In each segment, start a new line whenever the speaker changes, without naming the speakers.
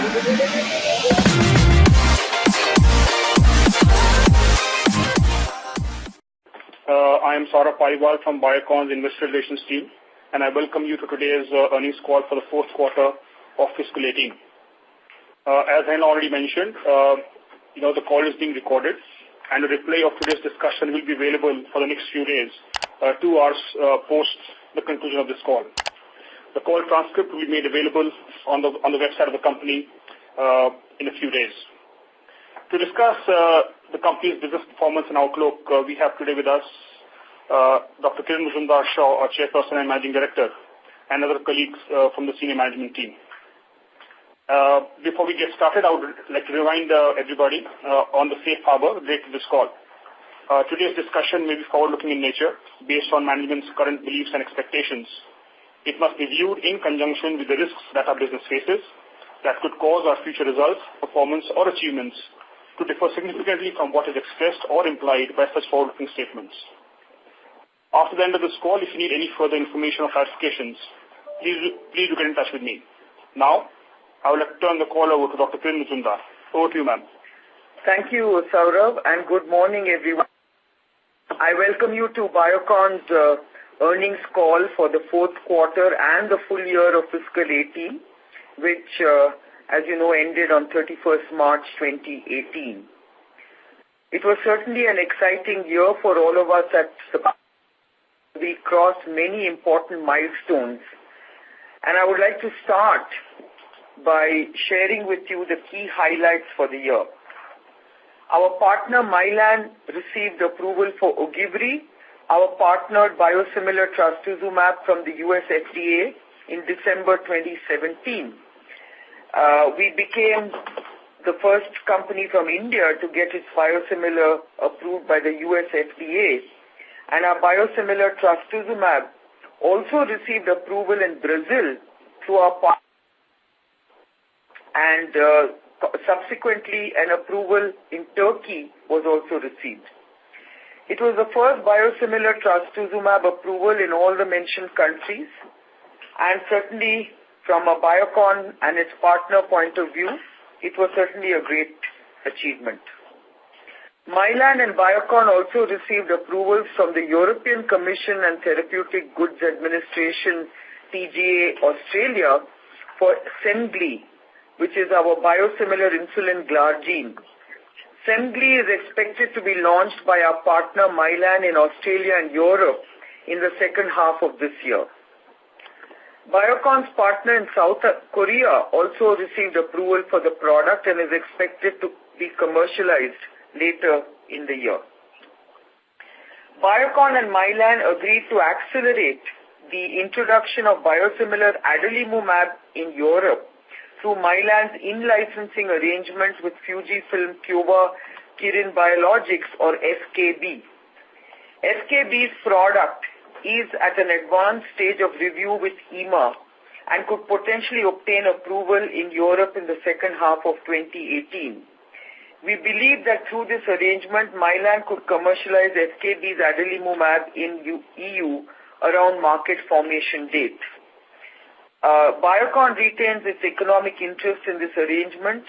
I am Saurabh Paliwal from Biocon's Investor Relations team, and I welcome you to today's earnings call for the fourth quarter of fiscal 18. As I already mentioned, the call is being recorded, and a replay of today's discussion will be available for the next few days, 2 hours post the conclusion of this call. The call transcript will be made available on the website of the company in a few days. To discuss the company's business performance and outlook, we have today with us Dr. Qtr4, our Chairperson and Managing Director, and other colleagues from the senior management team. Before we get started, I would like to remind everybody on the safe harbor related to this call. Today's discussion may be forward-looking in nature, based on management's current beliefs and expectations. It must be viewed in conjunction with the risks that our business faces that could cause our future results, performance, or achievements to differ significantly from what is expressed or implied by such forward-looking statements. After the end of this call, if you need any further information or clarifications, please do get in touch with me. Now, I would like to turn the call over to Dr. Qtr4. Over to you, ma'am.
Thank you, Saurabh, and good morning, everyone. I welcome you to Biocon's earnings call for the fourth quarter and the full year of fiscal 18, which, as you know, ended on 31st March 2018. It was certainly an exciting year for all of us at the we crossed many important milestones, and I would like to start by sharing with you the key highlights for the year. Our partner Mylan received approval for Ogivri, our partnered biosimilar trastuzumab from the US FDA in December 2017. We became the first company from India to get its biosimilar approved by the US FDA, and our biosimilar trastuzumab also received approval in Brazil through our partner, and subsequently an approval in Turkey was also received. It was the first biosimilar trastuzumab approval in all the mentioned countries, and certainly from a Biocon and its partner point of view, it was certainly a great achievement. Mylan and Biocon also received approvals from the European Commission and Therapeutic Goods Administration, TGA, Australia, for Semglee, which is our biosimilar insulin glargine. Semglee is expected to be launched by our partner Mylan in Australia and Europe in the second half of this year. Biocon's partner in South Korea also received approval for the product and is expected to be commercialized later in the year. Biocon and Mylan agreed to accelerate the introduction of biosimilar adalimumab in Europe through Mylan's in-licensing arrangements with Fujifilm Kyowa Kirin Biologics, or FKB. FKB's product is at an advanced stage of review with EMA and could potentially obtain approval in Europe in the second half of 2018. We believe that through this arrangement, Mylan could commercialize FKB's adalimumab in EU around market formation date. Biocon retains its economic interest in this arrangement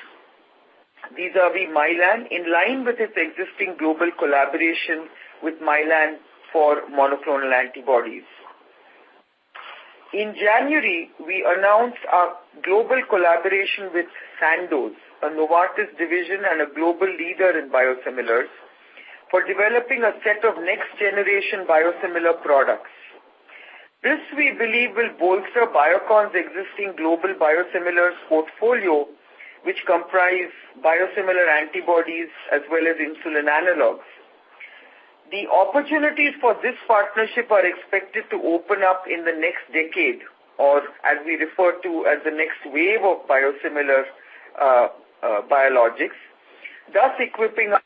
vis-à-vis Mylan, in line with its existing global collaboration with Mylan for monoclonal antibodies. In January, we announced our global collaboration with Sandoz, a Novartis division and a global leader in biosimilars, for developing a set of next-generation biosimilar products. This, we believe, will bolster Biocon's existing global biosimilars portfolio, which comprise biosimilar antibodies as well as insulin analogs. The opportunities for this partnership are expected to open up in the next decade, or as we refer to as the next wave of biosimilar biologics, thus equipping us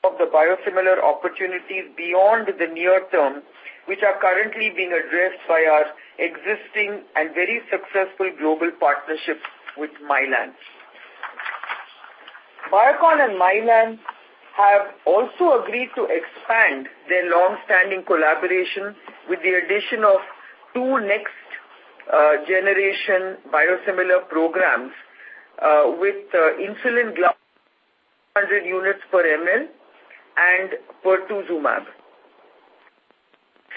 of the biosimilar opportunities beyond the near term, which are currently being addressed by our existing and very successful global partnership with Mylan. Biocon and Mylan have also agreed to expand their long-standing collaboration with the addition of 2 next generation biosimilar programs with insulin glass 100 units per ml and pertuzumab.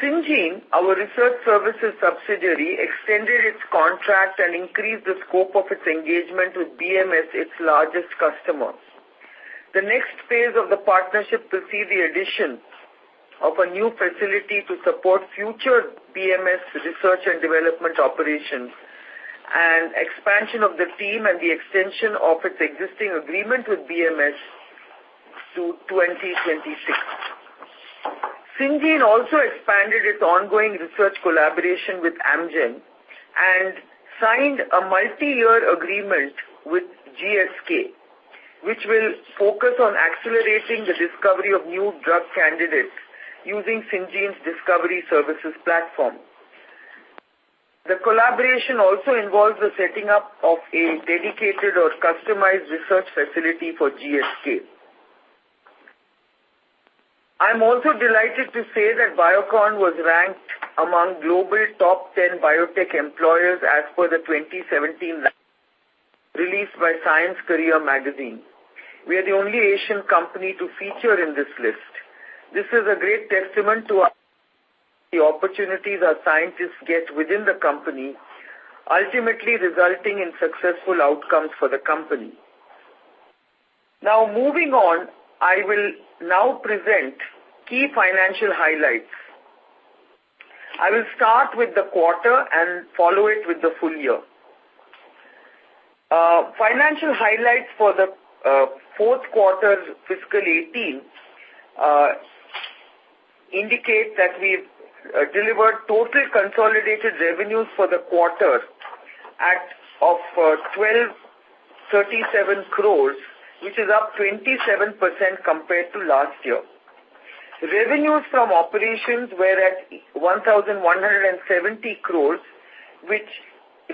Syngene, our research services subsidiary, extended its contract and increased the scope of its engagement with BMS, its largest customer. The next phase of the partnership will see the addition of a new facility to support future BMS research and development operations and expansion of the team and the extension of its existing agreement with BMS to 2026. Syngene also expanded its ongoing research collaboration with Amgen and signed a multi-year agreement with GSK, which will focus on accelerating the discovery of new drug candidates using Syngene's discovery services platform. The collaboration also involves the setting up of a dedicated or customized research facility for GSK. I'm also delighted to say that Biocon was ranked among global top 10 biotech employers as per the 2017 released by Science Career magazine. We are the only Asian company to feature in this list. This is a great testament to the opportunities our scientists get within the company, ultimately resulting in successful outcomes for the company. Now, moving on, I will now present key financial highlights. I will start with the quarter and follow it with the full year. Financial highlights for the fourth quarter fiscal 18 indicate that we've delivered total consolidated revenues for the quarter of 1,237 crores, which is up 27% compared to last year. Revenues from operations were at 1,170 crores, which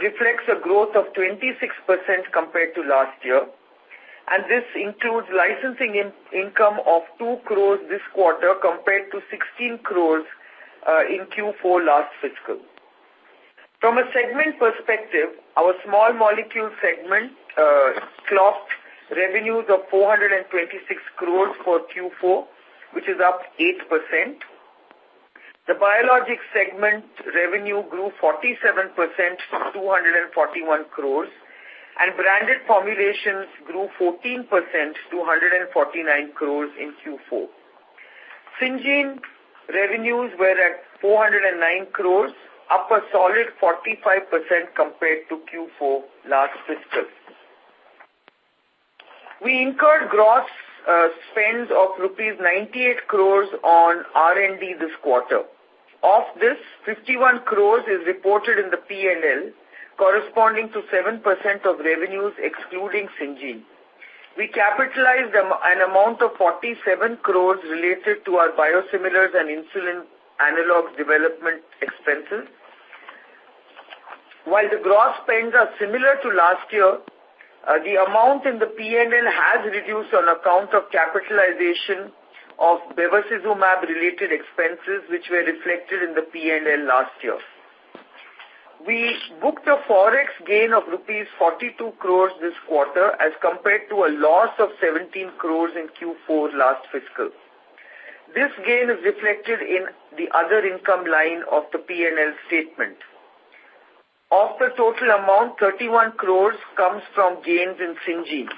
reflects a growth of 26% compared to last year. And this includes licensing income of 2 crores this quarter compared to 16 crores in Q4 last fiscal. From a segment perspective, our small molecule segment clocked revenues of 426 crores for Q4, which is up 8%. The biologics segment revenue grew 47% to 241 crores, and branded formulations grew 14% to 149 crores in Q4. Syngene revenues were at 409 crores, up a solid 45% compared to Q4 last fiscal. We incurred gross spends of rupees 98 crores on R&D this quarter. Of this, 51 crores is reported in the P&L, corresponding to 7% of revenues excluding Syngene. We capitalized an amount of 47 crores related to our biosimilars and insulin analogs development expenses. While the gross spends are similar to last year, the amount in the P&L has reduced on account of capitalization of bevacizumab-related expenses, which were reflected in the P&L last year. We booked a forex gain of rupees 42 crores this quarter as compared to a loss of 17 crores in Q4 last fiscal. This gain is reflected in the other income line of the P&L statement. Of the total amount, 31 crores comes from gains in Syngene.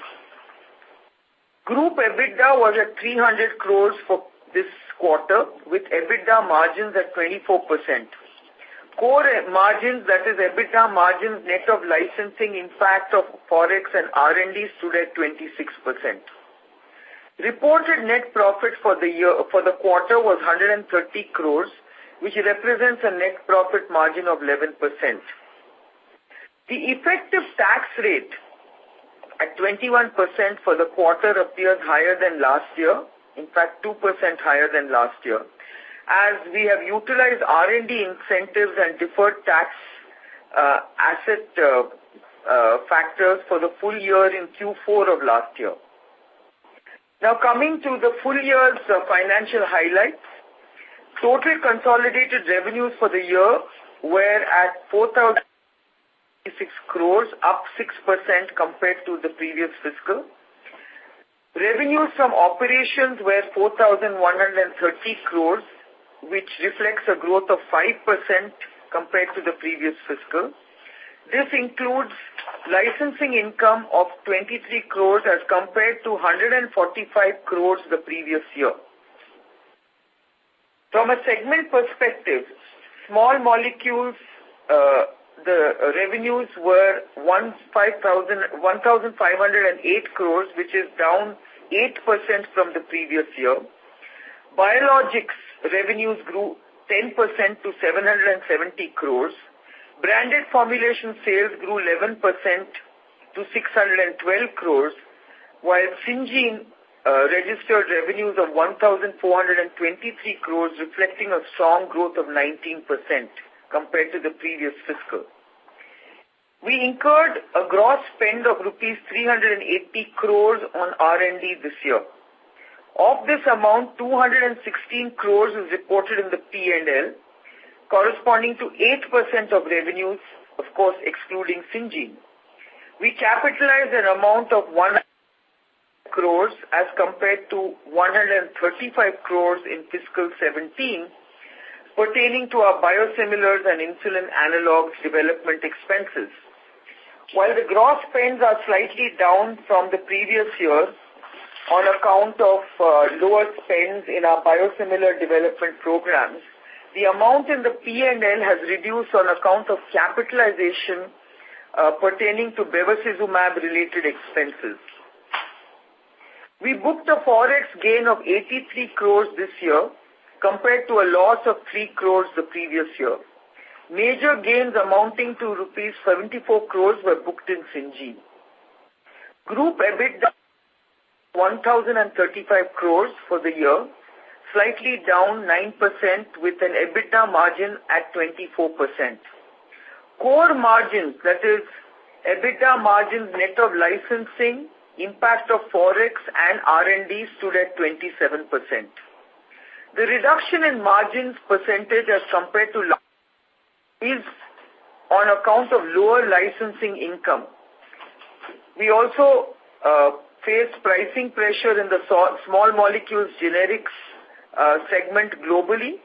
Group EBITDA was at 300 crores for this quarter, with EBITDA margins at 24%. Core margins, that is EBITDA margins net of licensing impact of forex and R&D, stood at 26%. Reported net profit for the quarter was 130 crores, which represents a net profit margin of 11%. The effective tax rate at 21% for the quarter appears higher than last year, in fact 2% higher than last year, as we have utilized R&D incentives and deferred tax asset factors for the full year in Q4 of last year. Now coming to the full year's financial highlights, total consolidated revenues for the year were at 4,000 crores, up 6% compared to the previous fiscal. Revenues from operations were 4,130 crores, which reflects a growth of 5% compared to the previous fiscal. This includes licensing income of 23 crores as compared to 145 crores the previous year. From a segment perspective, small molecules, the revenues were 1,508 crores, which is down 8% from the previous year. Biologics revenues grew 10% to 770 crores. Branded formulation sales grew 11% to 612 crores, while Syngene registered revenues of 1,423 crores, reflecting a strong growth of 19% compared to the previous fiscal. We incurred a gross spend of rupees 380 crores on R&D this year. Of this amount, 216 crores is reported in the P&L, corresponding to 8% of revenues, of course, excluding Syngene. We capitalized an amount of 100 crores as compared to 135 crores in fiscal 17, pertaining to our biosimilars and insulin analogs development expenses. While the gross spends are slightly down from the previous year on account of lower spends in our biosimilar development programs, the amount in the P&L has reduced on account of capitalization pertaining to bevacizumab-related expenses. We booked a forex gain of 83 crores this year compared to a loss of 3 crores the previous year. Major gains amounting to rupees 74 crores were booked in Syngene. Group EBITDA 1,035 crores for the year, slightly down 9% with an EBITDA margin at 24%. Core margins, that is, EBITDA margins net of licensing, impact of forex and R&D stood at 27%. The reduction in margins percentage as compared to last is on account of lower licensing income. We also faced pricing pressure in the small molecules generics segment globally,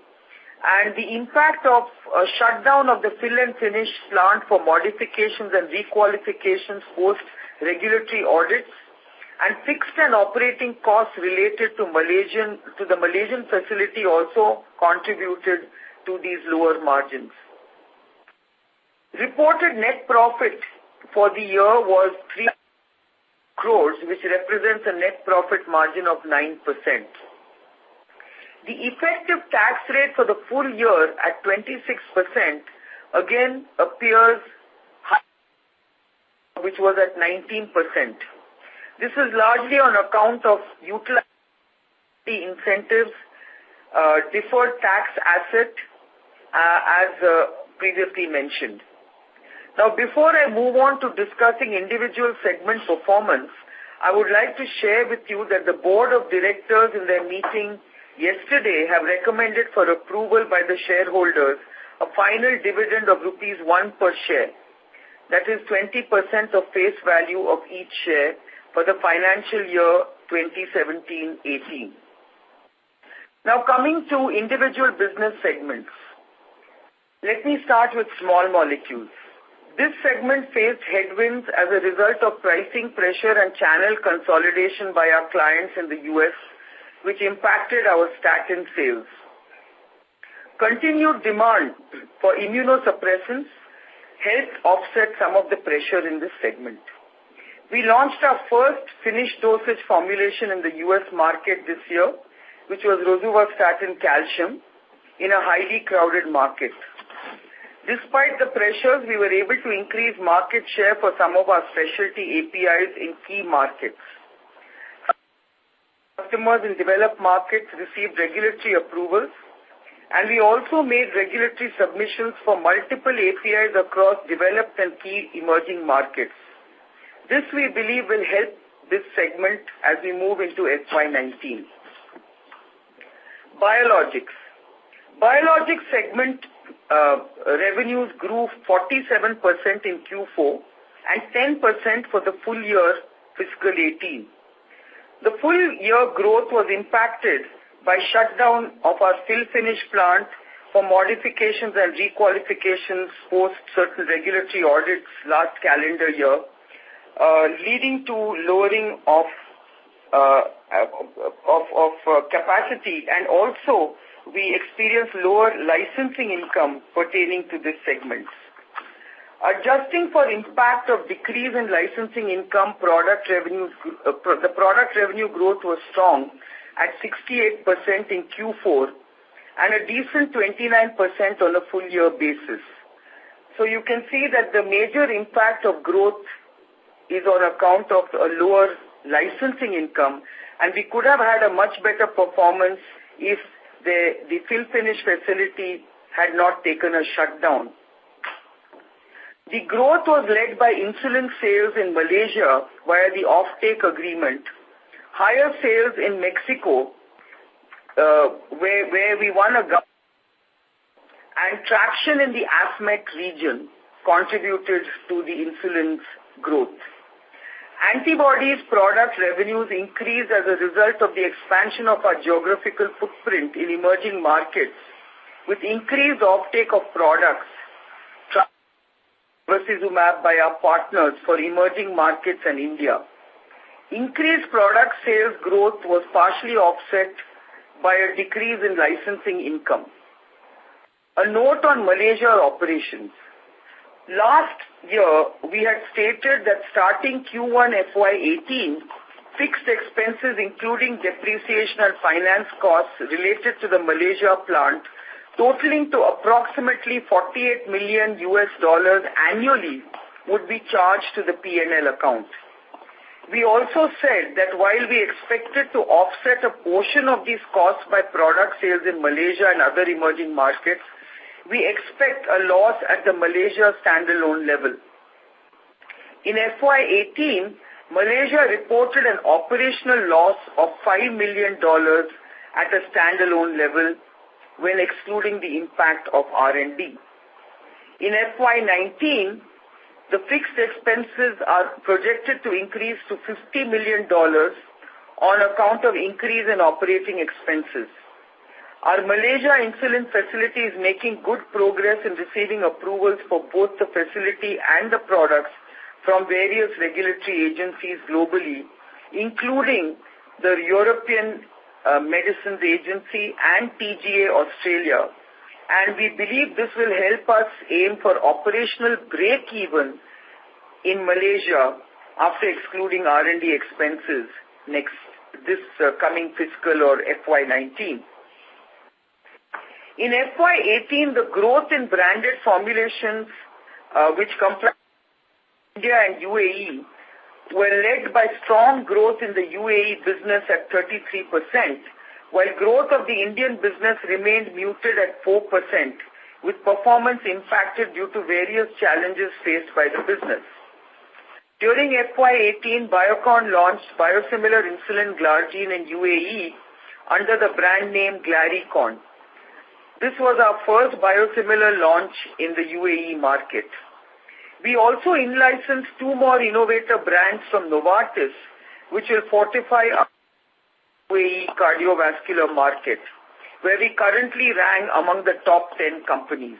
and the impact of a shutdown of the fill and finish plant for modifications and requalifications post regulatory audits and fixed and operating costs related to the Malaysian facility also contributed to these lower margins. Reported net profit for the year was 3 crores, which represents a net profit margin of 9%. The effective tax rate for the full year at 26% again appears high, which was at 19%. This is largely on account of utilizing the incentives, deferred tax asset, as previously mentioned. Now, before I move on to discussing individual segment performance, I would like to share with you that the Board of Directors in their meeting yesterday have recommended for approval by the shareholders a final dividend of rupees 1 per share. That is 20% of face value of each share for the financial year 2017-18. Now coming to individual business segments. Let me start with small molecules. This segment faced headwinds as a result of pricing pressure and channel consolidation by our clients in the U.S., which impacted our statin sales. Continued demand for immunosuppressants helped offset some of the pressure in this segment. We launched our first finished dosage formulation in the U.S. market this year, which was rosuvastatin calcium, in a highly crowded market. Despite the pressures, we were able to increase market share for some of our specialty APIs in key markets. Customers in developed markets received regulatory approvals, and we also made regulatory submissions for multiple APIs across developed and key emerging markets. This, we believe, will help this segment as we move into FY19. Biologics. Biologics segment revenues grew 47% in Q4 and 10% for the full year fiscal 18. The full year growth was impacted by shutdown of our fill finish plant for modifications and requalifications post certain regulatory audits last calendar year, leading to lowering of capacity, and also we experienced lower licensing income pertaining to this segment. Adjusting for impact of decrease in licensing income, the product revenue growth was strong at 68% in Q4 and a decent 29% on a full year basis. So you can see that the major impact of growth is on account of a lower licensing income, and we could have had a much better performance if the fill finish facility had not taken a shutdown. The growth was led by insulin sales in Malaysia via the offtake agreement, higher sales in Mexico, where we won a and traction in the AFMEC region contributed to the insulin's growth. Antibodies product revenues increased as a result of the expansion of our geographical footprint in emerging markets with increased offtake of products Bevacizumab by our partners for emerging markets and India. Increased product sales growth was partially offset by a decrease in licensing income. A note on Malaysia operations. Last year, we had stated that starting Q1 FY18, fixed expenses including depreciation and finance costs related to the Malaysia plant totaling to approximately $48 million annually would be charged to the P&L account. We also said that while we expected to offset a portion of these costs by product sales in Malaysia and other emerging markets, we expect a loss at the Malaysia standalone level. In FY18, Malaysia reported an operational loss of $5 million at a standalone level when excluding the impact of R&D. In FY19, the fixed expenses are projected to increase to $50 million on account of increase in operating expenses. Our Malaysia insulin facility is making good progress in receiving approvals for both the facility and the products from various regulatory agencies globally, including the European Medicines Agency and TGA Australia, and we believe this will help us aim for operational break-even in Malaysia after excluding R&D expenses this coming fiscal or FY19. In FY18, the growth in branded formulations, which comprise India and UAE, were led by strong growth in the UAE business at 33%, while growth of the Indian business remained muted at 4%, with performance impacted due to various challenges faced by the business. During FY18, Biocon launched biosimilar insulin glargine in UAE under the brand name Glaricon. This was our first biosimilar launch in the UAE market. We also in-licensed 2 more innovator brands from Novartis, which will fortify our UAE cardiovascular market, where we currently rank among the top 10 companies.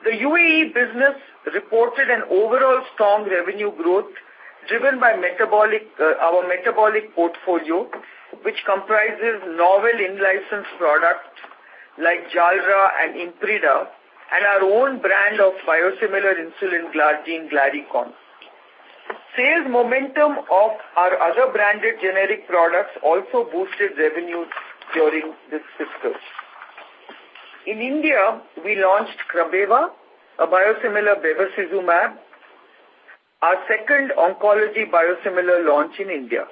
The UAE business reported an overall strong revenue growth driven by our metabolic portfolio, which comprises novel in-licensed products like Jalra and Imprida, and our own brand of biosimilar insulin glargine Glaricon. Sales momentum of our other branded generic products also boosted revenues during this fiscal. In India, we launched Krabeva, a biosimilar Bevacizumab, our second oncology biosimilar launch in India.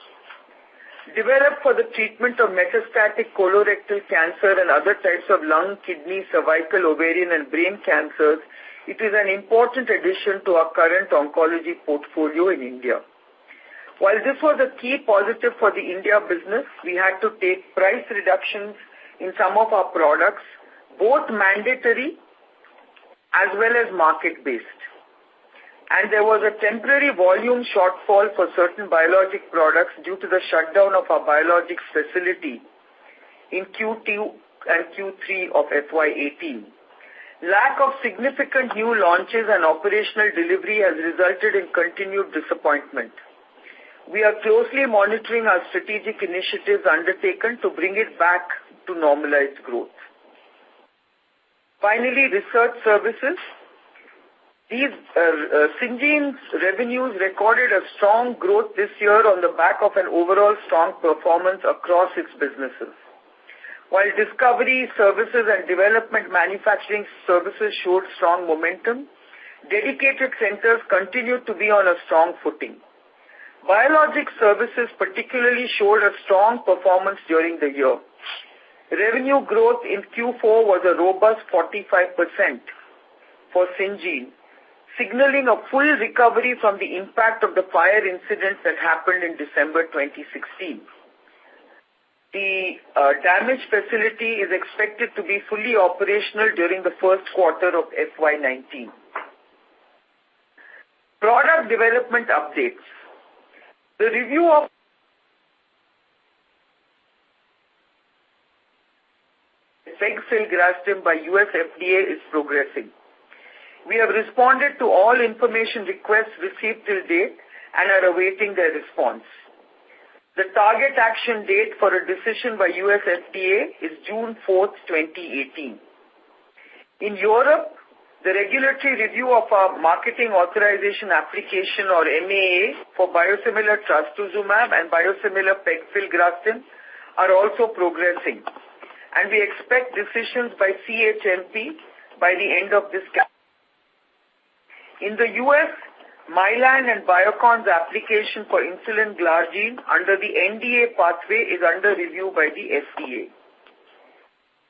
Developed for the treatment of metastatic colorectal cancer and other types of lung, kidney, cervical, ovarian and brain cancers, it is an important addition to our current oncology portfolio in India. While this was a key positive for the India business, we had to take price reductions in some of our products both mandatory as well as market-based. And there was a temporary volume shortfall for certain biologic products due to the shutdown of our biologics facility in Q2 and Q3 of FY18. Lack of significant new launches and operational delivery has resulted in continued disappointment. We are closely monitoring our strategic initiatives undertaken to bring it back to normalized growth. Finally, research services. Syngene's revenues recorded a strong growth this year on the back of an overall strong performance across its businesses. While discovery, services and development manufacturing services showed strong momentum, dedicated centers continued to be on a strong footing. Biologic services particularly showed a strong performance during the year. Revenue growth in Q4 was a robust 45% for Syngene, signaling a full recovery from the impact of the fire incident that happened in December 2016. The damaged facility is expected to be fully operational during the first quarter of FY19. Product development updates. The review of pegfilgrastim by US FDA is progressing. We have responded to all information requests received till date and are awaiting their response. The target action date for a decision by US FDA is June 4th, 2018. In Europe, the regulatory review of our marketing authorization application or MAA for biosimilar trastuzumab and biosimilar pegfilgrastim are also progressing, and we expect decisions by CHMP by the end of this calendar. In the US, Mylan and Biocon's application for insulin glargine under the NDA pathway is under review by the FDA.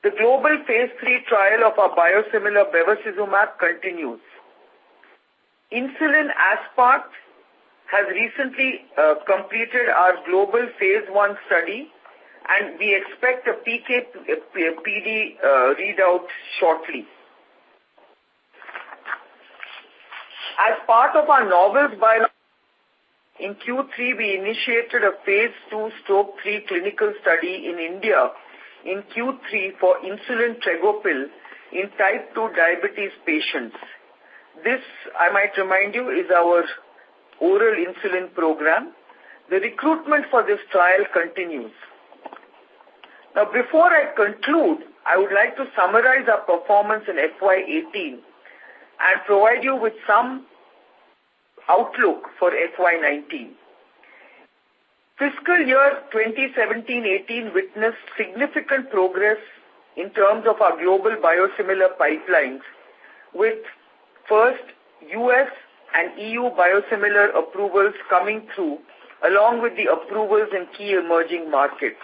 The global phase 3 trial of our biosimilar bevacizumab continues. Insulin Aspart has recently completed our global phase 1 study, and we expect a PK/PD readout shortly. As part of our novels in Q3, we initiated a phase 2/3 clinical study in India in Q3 for insulin tregopil in type 2 diabetes patients. This, I might remind you, is our oral insulin program. The recruitment for this trial continues. Now, before I conclude, I would like to summarize our performance in FY18 and provide you with some outlook for FY19. Fiscal year 2017-18 witnessed significant progress in terms of our global biosimilar pipelines, with first US and EU biosimilar approvals coming through, along with the approvals in key emerging markets.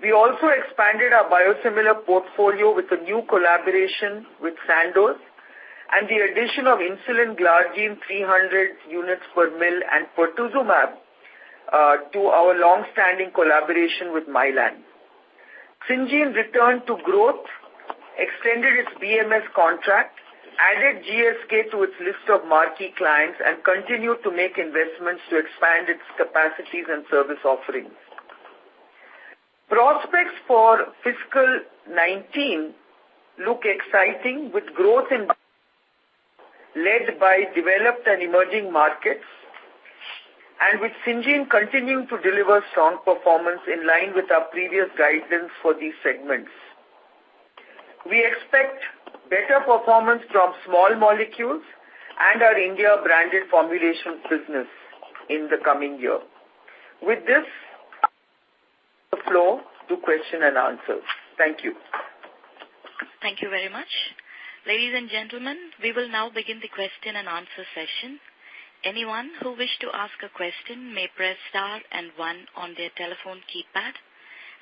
We also expanded our biosimilar portfolio with a new collaboration with Sandoz and the addition of insulin glargine 300 units per mil and pertuzumab to our long-standing collaboration with Mylan. Syngene returned to growth, extended its BMS contract, added GSK to its list of marquee clients, and continued to make investments to expand its capacities and service offerings. Prospects for fiscal 19 look exciting, with growth led by developed and emerging markets, and with Syngene continuing to deliver strong performance in line with our previous guidance for these segments. We expect better performance from small molecules and our India branded formulations business in the coming year. With this, the floor to question and answers. Thank you.
Thank you very much. Ladies and gentlemen, we will now begin the question and answer session. Anyone who wishes to ask a question may press star and 1 on their telephone keypad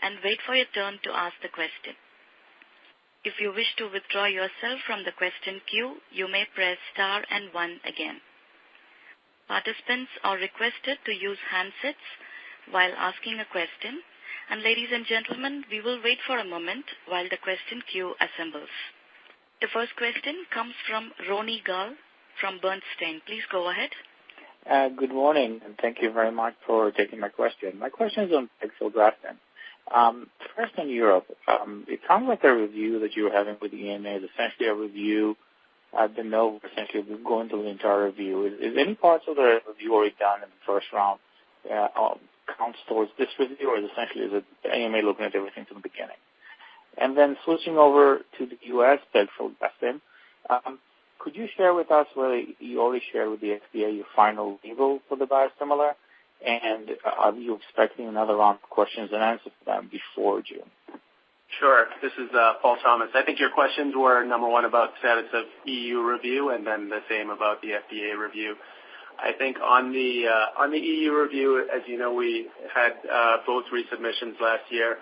and wait for your turn to ask the question. If you wish to withdraw yourself from the question queue, you may press star and 1 again. Participants are requested to use handsets while asking a question And ladies and gentlemen, we will wait for a moment while the question queue assembles. The first question comes from Roni Gal from Bernstein. Please go ahead.
Good morning, and thank you very much for taking my question. My question is on pegfilgrastim. First on Europe, it sounds like the review that you were having with the EMA is essentially a review de novo, essentially going through the entire review. Is any parts of the review already done in the first round counts towards this review, or is it the AMA looking at everything from the beginning? And then switching over to the U.S. pegfilgrastim, could you share with us whether you already shared with the FDA your final label for the biosimilar, and are you expecting another round of questions and answers to them before June?
Sure. This is Paul Thomas. I think your questions were, number one, about status of EU review, and then the same about the FDA review. I think on the EU review, as you know, we had both resubmissions last year,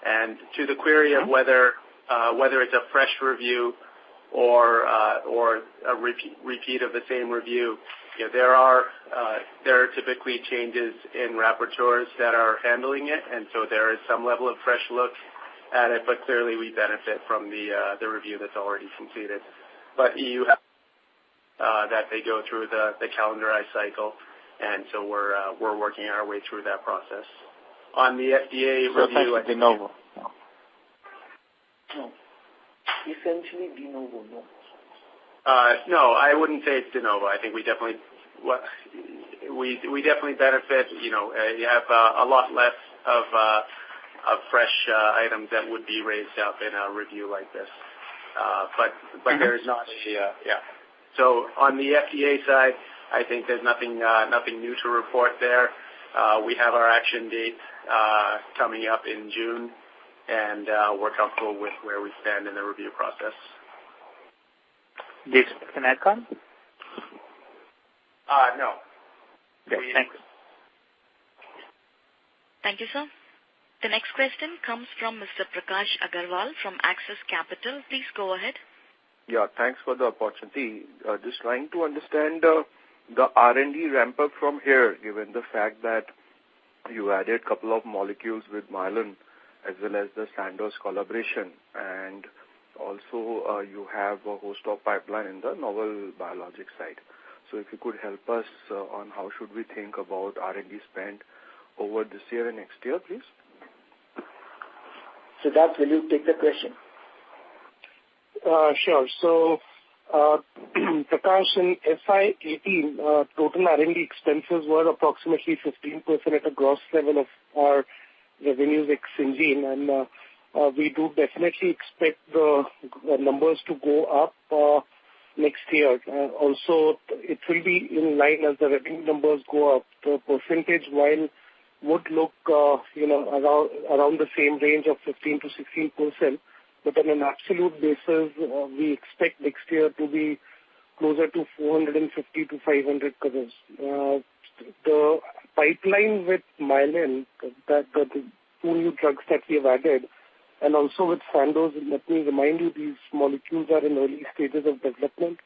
and to the query of whether it's a fresh review or a repeat of the same review, there are typically changes in rapporteurs that are handling it, and so there is some level of fresh look at it, but clearly we benefit from the review that's already completed. But EU that they go through the calendarized cycle, and so we're working our way through that process. On the FDA review,
de novo.
No. Essentially de novo, no.
No, I wouldn't say it's de novo. I think we definitely benefit. You have a lot less of fresh items that would be raised up in a review like this. But there's not So on the FDA side, I think there's nothing new to report there. We have our action date coming up in June, and we're comfortable with where we stand in the review process.
Do you expect an AdCom?
No.
Okay, thanks.
Thank you, sir. The next question comes from Mr. Prakash Agarwal from Axis Capital. Please go ahead.
Yeah, thanks for the opportunity. Just trying to understand the R&D ramp up from here, given the fact that you added a couple of molecules with Mylan as well as the Sandoz collaboration, and also you have a host of pipeline in the novel biologic side. So if you could help us on how should we think about R&D spend over this year and next year, please?
Siddharth, will you take the question?
Sure. So, Prakash, in FY18, total R&D expenses were approximately 15% at a gross level of our revenues ex Syngene, and we do definitely expect the numbers to go up next year. Also, it will be in line as the revenue numbers go up. The percentage, while would look, around the same range of 15 to 16%, but on an absolute basis, we expect next year to be closer to 450 to 500 crores. The pipeline with Mylan, the two new drugs that we have added, and also with Sandoz, let me remind you, these molecules are in early stages of development,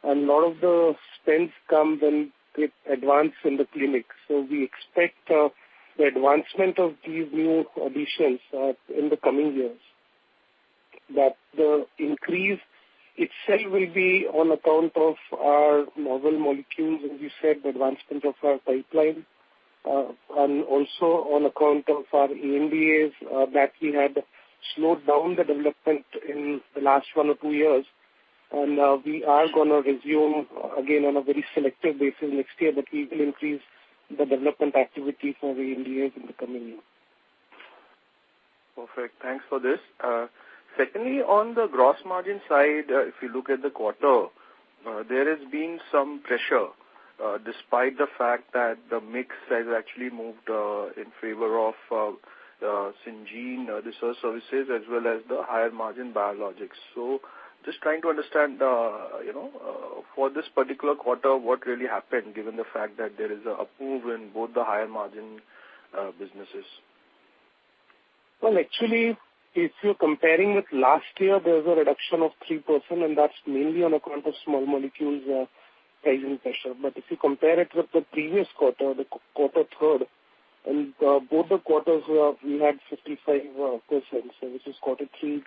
and a lot of the spends come when they advance in the clinic. So we expect the advancement of these new additions in the coming years. That the increase itself will be on account of our novel molecules, as you said, the advancement of our pipeline, and also on account of our ANDAs that we had slowed down the development in the last 1 or 2 years. And we are going to resume again on a very selective basis next year, but we will increase the development activity for the ANDAs in the coming year.
Perfect. Thanks for this. Secondly, on the gross margin side, if you look at the quarter, there has been some pressure, despite the fact that the mix has actually moved in favor of Syngene research services as well as the higher margin biologics. So just trying to understand, for this particular quarter, what really happened, given the fact that there is a move in both the higher margin businesses.
Well, actually, if you're comparing with last year, there's a reduction of 3%, and that's mainly on account of small molecules pricing pressure. But if you compare it with the previous quarter, the quarter third, And both the quarters we had 55%, so which is quarter 3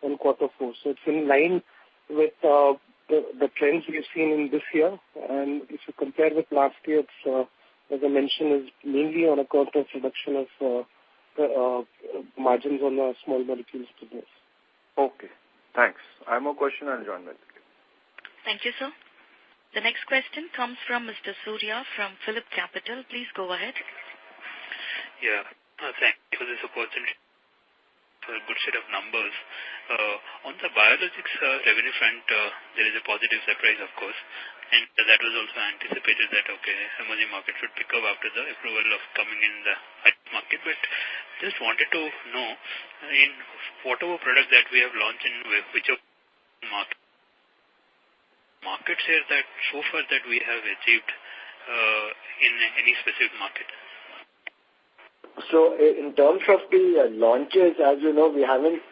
and quarter 4. So it's in line with the trends we've seen in this year. And if you compare with last year, it's, as I mentioned, is mainly on account of reduction of margins on the small molecules business.
Okay. Thanks. I have more question. I'll join back.
Thank you, sir. The next question comes from Mr. Surya from Phillip Capital. Please go ahead.
Yeah. Thank you for this opportunity. For a good set of numbers. On the biologics revenue front, there is a positive surprise, of course. And that was also anticipated that, okay, emerging market should pick up after the approval of coming in the market. But just wanted to know, in whatever product that we have launched in which of market share that so far that we have achieved in any specific market?
So in terms of the launches, as you know, we haven't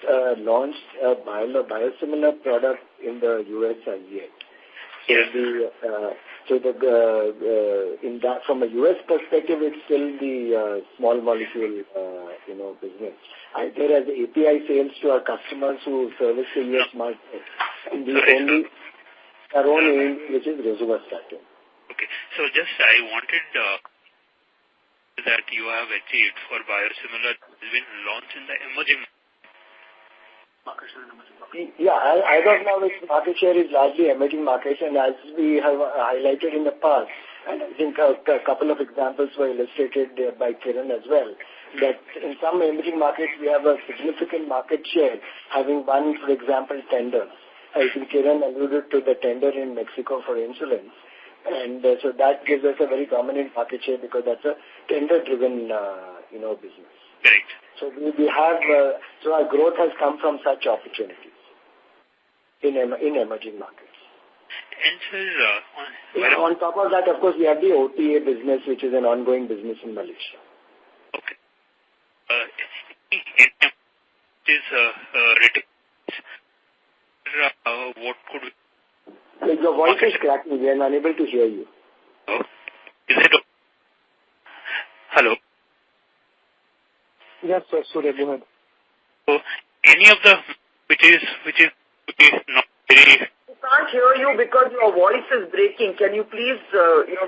launched a biosimilar product in the US as yet. So in that, from a US perspective, it's still the small molecule, business. Either as API sales to our customers who service the US market, and the only our own aim, which is rosuvastatin.
Okay. So just I wanted that you have achieved for biosimilar has been launched in the emerging markets.
Yeah, I don't know which market share is largely emerging markets, and as we have highlighted in the past, and I think a couple of examples were illustrated by Kiran as well, that in some emerging markets we have a significant market share, having won, for example, tenders. I think Kiran alluded to the tender in Mexico for insulin. And so that gives us a very dominant market share because that's a tender-driven, business.
Correct.
So we have, so our growth has come from such opportunities in emerging markets.
And sir,
on top of that, of course, we have the OTA business, which is an ongoing business in Malaysia.
Okay. What could we...
Your voice is cracking. We are unable to hear you.
Oh, is it? Hello?
Yes, sir. Surya, go ahead.
So, any of the, which is not very...
We can't hear you because your voice is breaking. Can you please,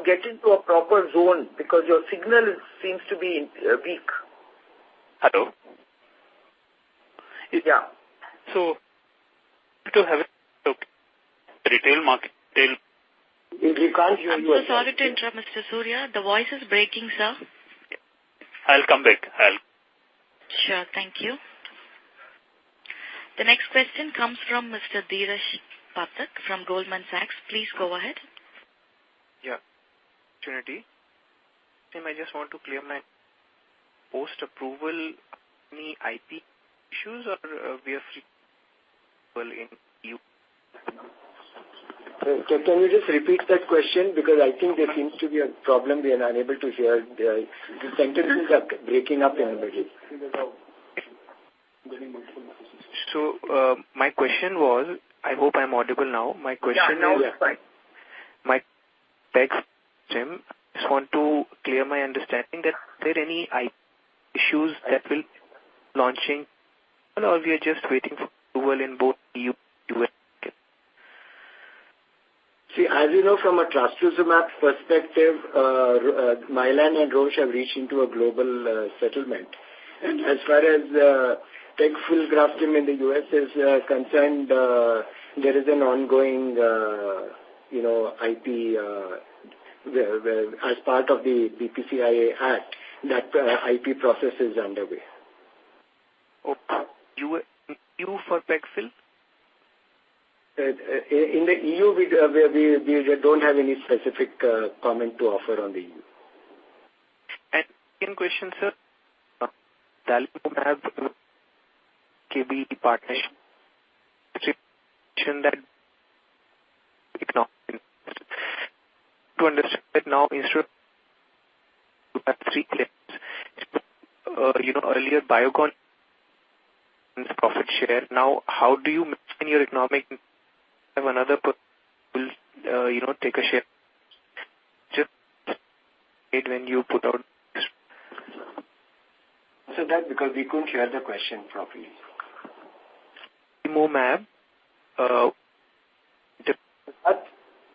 get into a proper zone because your signal seems to be weak.
Hello?
Yeah.
So, to have a retail market,
We can't hear you.
I'm so sorry to interrupt, Mr. Surya. The voice is breaking, sir.
I'll come back.
Sure, thank you. The next question comes from Mr. Dheeraj Pathak from Goldman Sachs. Please go ahead.
Yeah. Opportunity. I just want to clear my post-approval, any IP issues or we are free in EU?
Can you just repeat that question? Because I think there seems to be a problem. We are unable to hear. The sentences are breaking up in the middle.
So, my question was, I hope I'm audible now. My question
now
is,
it's fine.
my text, Jim, just want to clear my understanding that are there any IP issues that will launching or we are just waiting for approval in both EU and US?
See, as you know, from a trastuzumab perspective, Mylan and Roche have reached into a global settlement. And as far as Pegfilgrastim in the US is concerned, there is an ongoing, IP, as part of the BPCIA Act, that IP process is underway.
Okay. EU for Pegfil?
In the EU, we don't have any specific comment to offer on the EU.
And second question, sir. Dalimumab KB partnership that to understand that now instead of have 3 players, earlier Biocon profit share. Now, how do you maintain your economic? Have another person will take a share just when you put out.
answer that because we couldn't hear the question properly.
Adalimumab.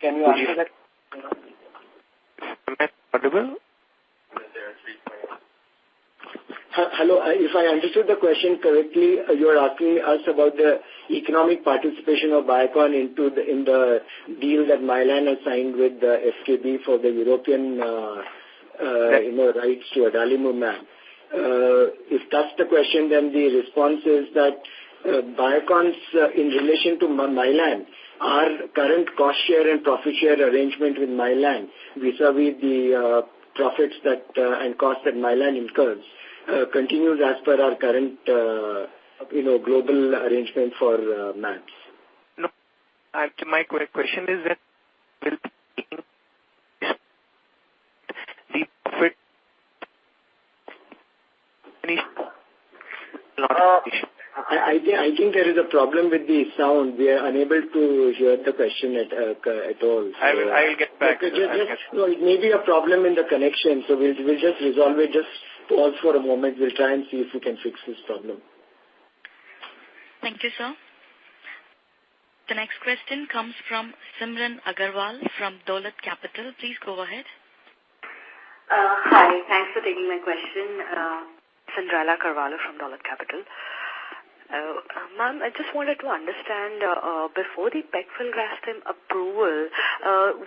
Can you answer that?
Am I audible?
Hello, if I understood the question correctly, you are asking us about the economic participation of Biocon in the deal that Mylan has signed with the FKB for the European rights to adalimumab. If that's the question, then the response is that Biocon's, in relation to Mylan, our current cost share and profit share arrangement with Mylan vis-a-vis the profits that and costs that Mylan incurs continues as per our current global arrangement for MABs.
No, my question is that will the profit
I think there is a problem with the sound. We are unable to hear the question at all. So,
I will get back.
No, it may be a problem in the connection, so we'll just resolve it. Just pause for a moment. We'll try and see if we can fix this problem.
Thank you, sir. The next question comes from Simran Agarwal from Dolat Capital. Please go ahead.
Hi, thanks for taking my question. Sandrala Karwala from Dolat Capital. Ma'am, I just wanted to understand, before the pegfilgrastim approval,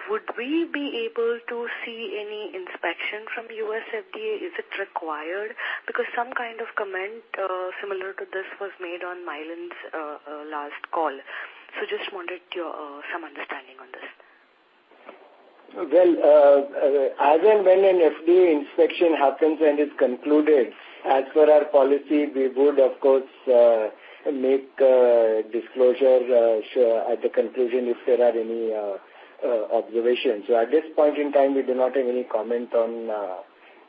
would we be able to see any inspection from US FDA? Is it required? Because some kind of comment similar to this was made on Mylan's last call. So just wanted some understanding on this.
Well, as and when an FDA inspection happens and is concluded, as per our policy, we would, of course, make disclosure at the conclusion if there are any observations. So at this point in time, we do not have any comment on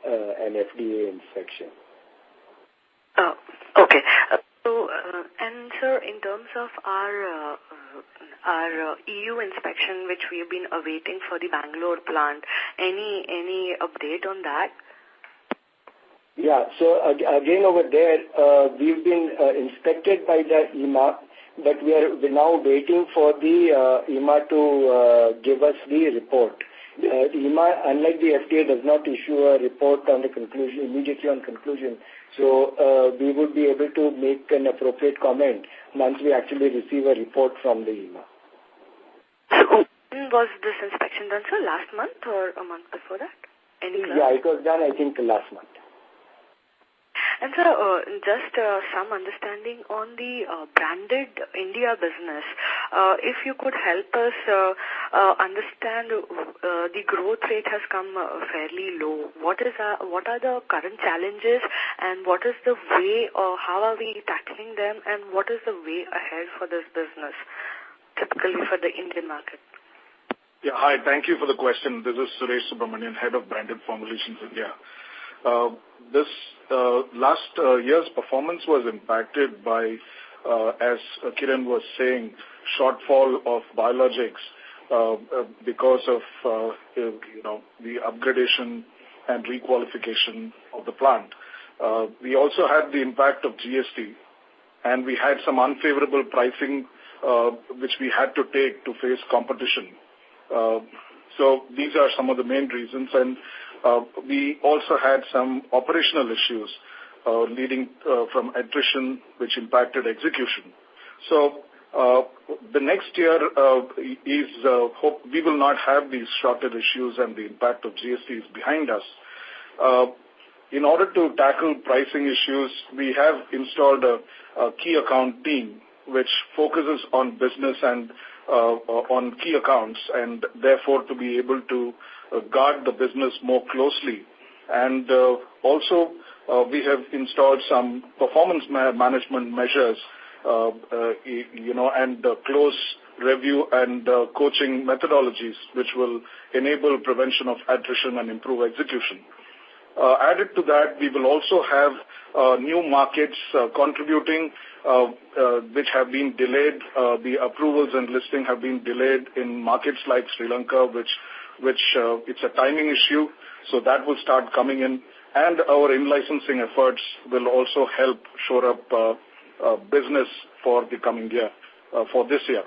an FDA inspection.
Oh, okay. And sir, in terms of our EU inspection, which we have been awaiting for the Bangalore plant, any update on that?
Yeah, so again over there, we've been inspected by the EMA, but we're now waiting for the EMA to give us the report. The EMA, unlike the FDA, does not issue a report on the conclusion, immediately on conclusion. So we would be able to make an appropriate comment once we actually receive a report from the EMA.
So when was this inspection done, sir? Last month or a month before that?
Yeah, it was done, I think, last month.
And sir, just some understanding on the branded India business. If you could help us understand, the growth rate has come fairly low. What are the current challenges, and what is the way, or how are we tackling them, and what is the way ahead for this business, typically for the Indian market?
Yeah, hi. Thank you for the question. This is Suresh Subramanian, Head of Branded Formulations India. This last year's performance was impacted by, as Kiran was saying, shortfall of biologics because of the upgradation and requalification of the plant. We also had the impact of GST, and we had some unfavorable pricing which we had to take to face competition. So these are some of the main reasons, and we also had some operational issues leading from attrition, which impacted execution. So the next year hope we will not have these shortage issues, and the impact of GST is behind us. In order to tackle pricing issues, we have installed a key account team which focuses on business and on key accounts, and therefore to be able to guard the business more closely. And also we have installed some performance management measures, and close review and coaching methodologies which will enable prevention of attrition and improve execution. Added to that, we will also have new markets contributing, which have been delayed. The approvals and listing have been delayed in markets like Sri Lanka, which it's a timing issue. So that will start coming in. and our in-licensing efforts will also help shore up business for the coming year, for this year.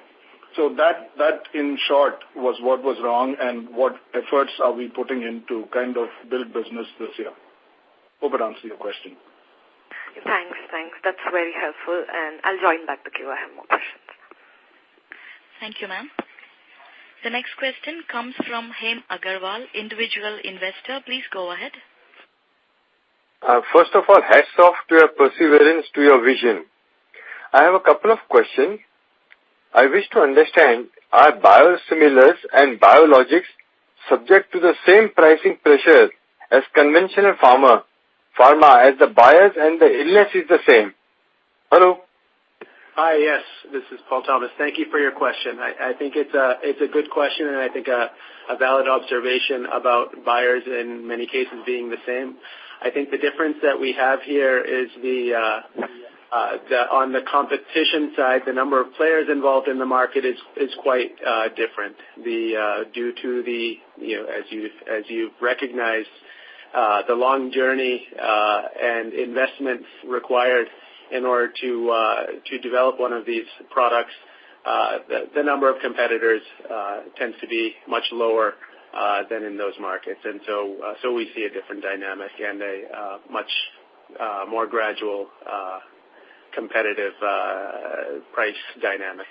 So that in short was what was wrong and what efforts are we putting in to kind of build business this year. Hope it answers your question.
Thanks. That's very helpful, and I'll join back the queue. I have more questions.
Thank you, ma'am. The next question comes from Hem Agarwal, individual investor. Please go ahead.
First of all, hats off to your perseverance, to your vision. I have a couple of questions. I wish to understand, are biosimilars and biologics subject to the same pricing pressure as conventional pharma as the buyers and the illness is the same? Hello?
Hi, yes, this is Paul Thomas. Thank you for your question. I think it's a good question, and I think a valid observation about buyers in many cases being the same. I think the difference that we have here is on the competition side, the number of players involved in the market is quite different. Due to the, as you've recognized, the long journey and investments required in order to develop one of these products, the number of competitors tends to be much lower than in those markets, and so we see a different dynamic and a much more gradual competitive price dynamic.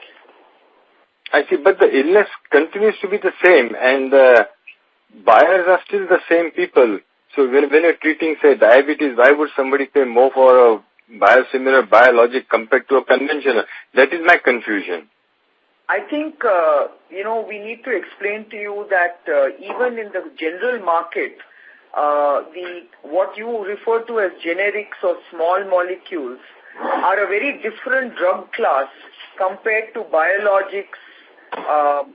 I see, but the illness continues to be the same, and the buyers are still the same people. So when you're treating, say, diabetes, why would somebody pay more for a biosimilar biologic compared to a conventional? That is my confusion.
I think, we need to explain to you that even in the general market, what you refer to as generics or small molecules are a very different drug class compared to biologics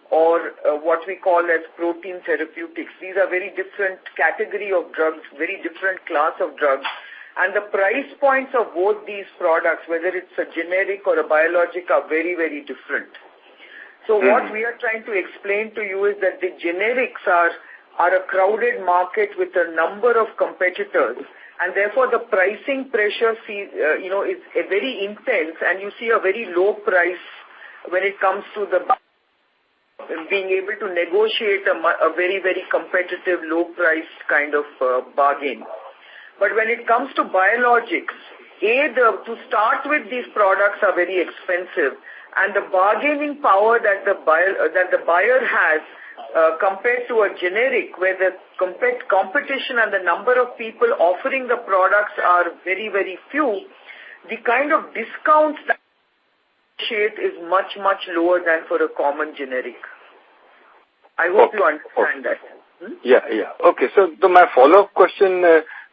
or what we call as protein therapeutics. These are very different category of drugs, very different class of drugs. And the price points of both these products, whether it's a generic or a biologic, are very, very different. So what we are trying to explain to you is that the generics are a crowded market with a number of competitors, and therefore the pricing pressure is very intense, and you see a very low price when it comes to the being able to negotiate a very, very competitive, low price kind of bargain. But when it comes to biologics, to start with, these products are very expensive, and the bargaining power that the buyer has compared to a generic, where the competition and the number of people offering the products are very, very few, the kind of discounts that is much, much lower than for a common generic. I hope you understand that.
Yeah. Okay, so my follow-up question,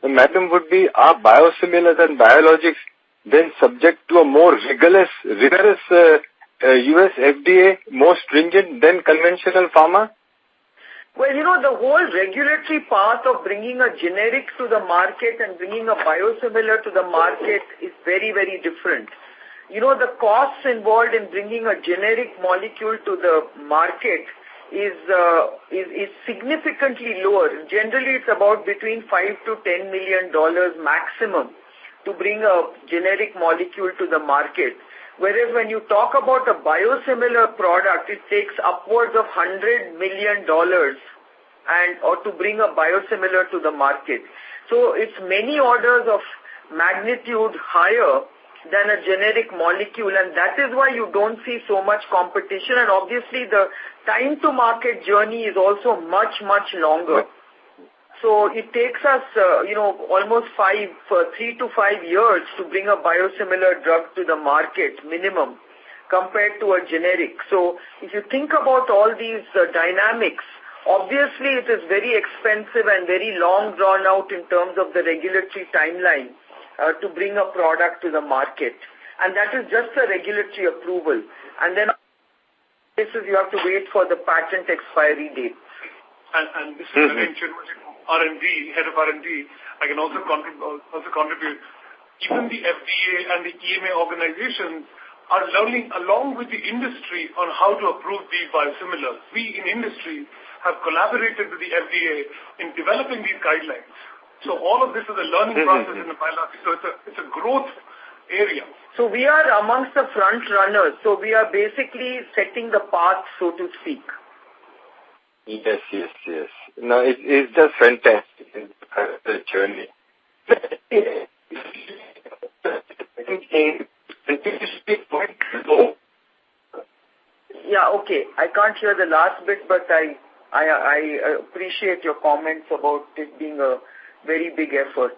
madam, would be, are biosimilars and biologics then subject to a more rigorous US FDA, more stringent than conventional pharma?
Well, the whole regulatory path of bringing a generic to the market and bringing a biosimilar to the market is very, very different. The costs involved in bringing a generic molecule to the market is significantly lower. Generally, it's about between $5 to $10 million maximum to bring a generic molecule to the market. Whereas when you talk about a biosimilar product, it takes upwards of $100 million or to bring a biosimilar to the market. So it's many orders of magnitude higher than a generic molecule, and that is why you don't see so much competition, and obviously the time to market journey is also much, much longer. So it takes us, almost 3 to 5 years to bring a biosimilar drug to the market, minimum, compared to a generic. So if you think about all these dynamics, obviously it is very expensive and very long drawn out in terms of the regulatory timeline to bring a product to the market. And that is just a regulatory approval. And then you have to wait for the patent expiry date.
And this is R&D, head of R&D, I can also contribute. Even the FDA and the EMA organizations are learning along with the industry on how to approve these biosimilars. We in industry have collaborated with the FDA in developing these guidelines. So all of this is a learning process in the biologics. So it's a growth area.
So we are amongst the front runners. So we are basically setting the path, so to speak.
Yes. No, it's just fantastic, the journey.
Yeah, okay. I can't hear the last bit, but I appreciate your comments about it being a very big effort.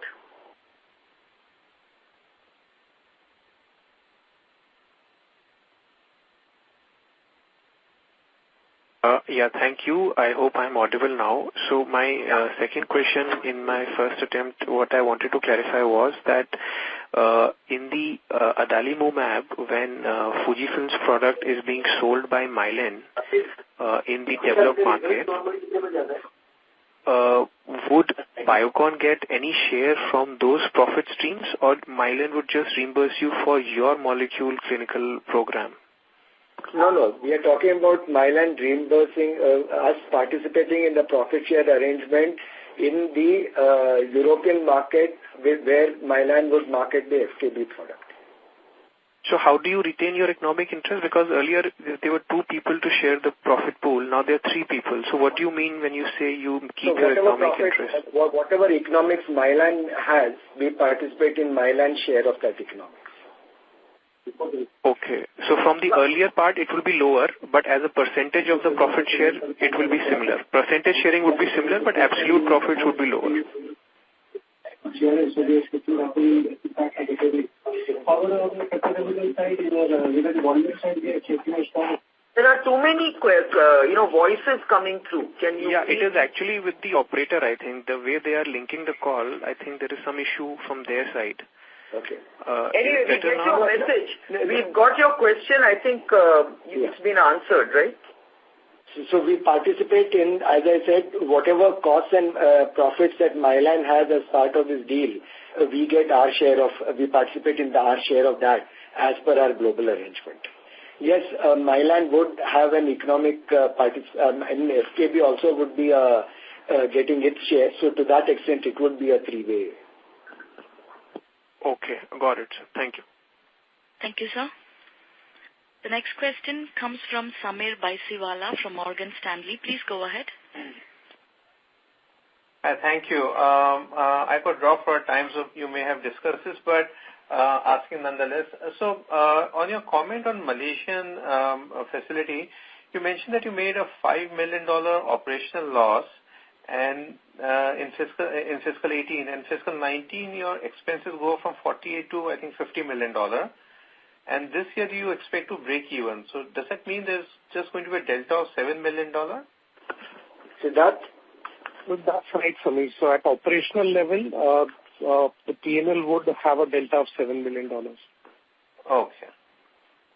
Yeah, thank you. I hope I'm audible now. So my second question in my first attempt, what I wanted to clarify was that in the adalimumab, when Fujifilm's product is being sold by Mylan in the developed market, would Biocon get any share from those profit streams, or Mylan would just reimburse you for your molecule clinical program?
No. We are talking about Mylan reimbursing us participating in the profit share arrangement in the European market where Mylan would market the FKB product.
So how do you retain your economic interest? Because earlier there were 2 people to share the profit pool. Now there are 3 people. So what do you mean when you say you keep your economic interest?
Whatever economics Mylan has, we participate in Mylan's share of that economics.
Okay. So from the earlier part, it will be lower, but as a percentage of the profit share, it will be similar. Percentage sharing would be similar, but absolute profits would be lower.
There are too many voices coming through. Can you?
Yeah, it is actually with the operator, I think. The way they are linking the call, I think there is some issue from their side.
Okay.
Anyway, we get your message. We've got your question. I think it's been answered, right?
So we participate in, as I said, whatever costs and profits that Mylan has as part of this deal, we get our share of, we participate in our share of that as per our global arrangement. Yes, Mylan would have an economic and FKB also would be getting its share. So to that extent, it would be a 3-way.
Okay, got it. Thank you.
Thank you, sir. The next question comes from Samir Baisiwala from Morgan Stanley. Please go ahead.
Thank you. I could drop for time, so you may have discussed this, but asking nonetheless. So on your comment on Malaysian facility, you mentioned that you made a $5 million operational loss and in fiscal 18 and fiscal 19 your expenses go from 48 to I think $50 million, and this year do you expect to break even? So does that mean there's just going to be a delta of $7 million?
Siddharth?
Well, that's right, Samir. So at operational level, the P&L would have a delta of $7 million.
Okay.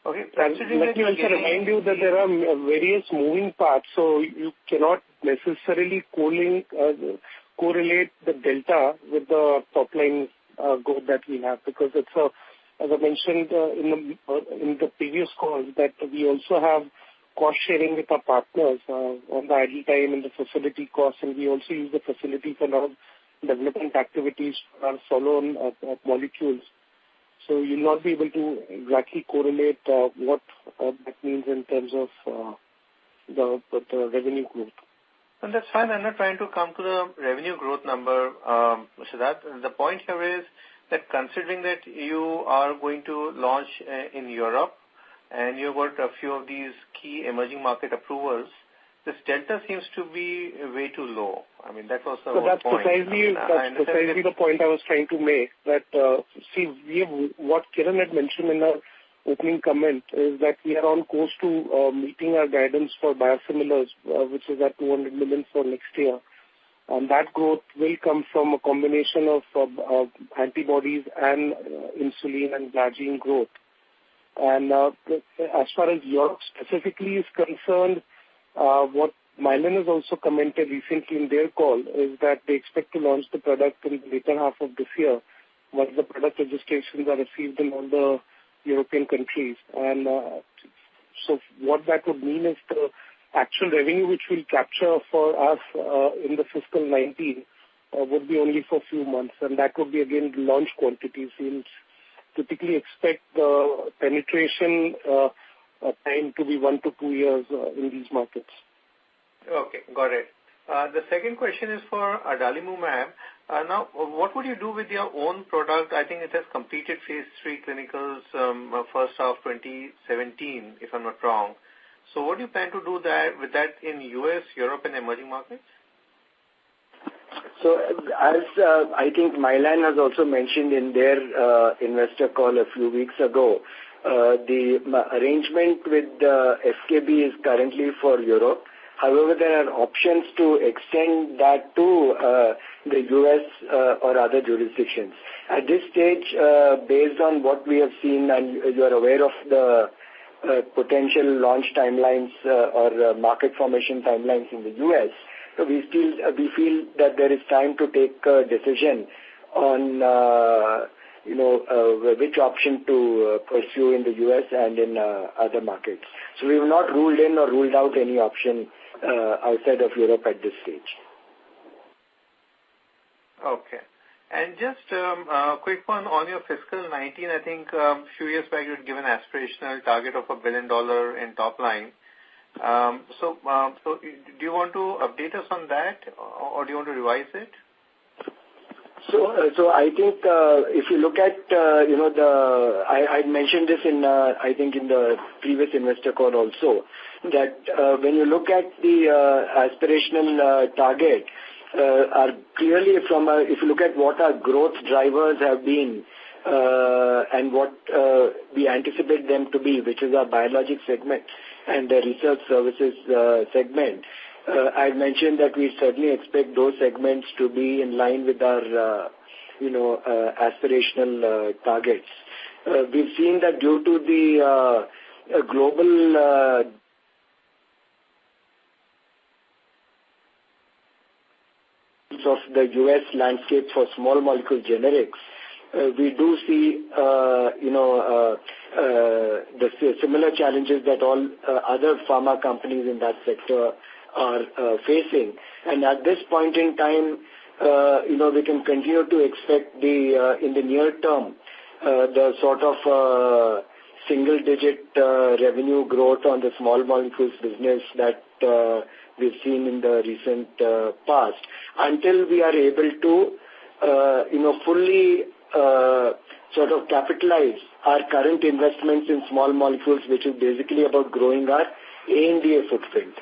Let me also remind you that there are various moving parts, so you cannot necessarily correlate the delta with the top line growth that we have, because it's as I mentioned in the previous call, that we also have cost sharing with our partners on the idle time and the facility costs, and we also use the facility for a lot of development activities for our follow-on molecules. So you'll not be able to exactly correlate what that means in terms of the revenue growth.
And that's fine. I'm not trying to come to the revenue growth number, Siddharth. The point here is that considering that you are going to launch in Europe and you've got a few of these key emerging market approvals, this delta seems to be way too low. I mean, that was the whole point.
That's precisely the point I was trying to make, that, we have, what Kiran had mentioned in our opening comment is that we are on course to meeting our guidance for biosimilars, which is at 200 million for next year. And that growth will come from a combination of antibodies and insulin and glargine growth. And as far as Europe specifically is concerned, what Mylan has also commented recently in their call is that they expect to launch the product in the later half of this year once the product registrations are received in all the European countries. And so what that would mean is the actual revenue which we'll capture for us in the fiscal 19 would be only for a few months, and that would be again launch quantities. We'll typically expect the penetration time to be 1 to 2 years in these markets.
Okay, got it. The second question is for adalimumab. Now, what would you do with your own product? I think it has completed phase 3 clinicals first half 2017, if I'm not wrong. So what do you plan to do with that in US, Europe, and emerging markets?
So as I think Mylan has also mentioned in their investor call a few weeks ago, the arrangement with FKB is currently for Europe. However, there are options to extend that to the US or other jurisdictions. At this stage, based on what we have seen, and you are aware of the potential launch timelines or market formation timelines in the US, so we feel that there is time to take a decision on which option to pursue in the US and in other markets. So we have not ruled in or ruled out any option outside of Europe at this stage.
Okay. And just a quick one on your fiscal 19, I think a few years back you had given an aspirational target of $1 billion in top line. So do you want to update us on that, or do you want to revise it?
So I think if you look at I mentioned this in I think in the previous investor call also, that when you look at the aspirational target, are clearly if you look at what our growth drivers have been and what we anticipate them to be, which is our biologic segment and the research services segment, I mentioned that we certainly expect those segments to be in line with our aspirational targets. We've seen that due to the global of the U.S. landscape for small molecule generics, we do see the similar challenges that all other pharma companies in that sector are facing. And at this point in time, we can continue to expect in the near term the sort of single-digit revenue growth on the small molecules business that we've seen in the recent past, until we are able to fully sort of capitalize our current investments in small molecules, which is basically about growing our ANDA footprint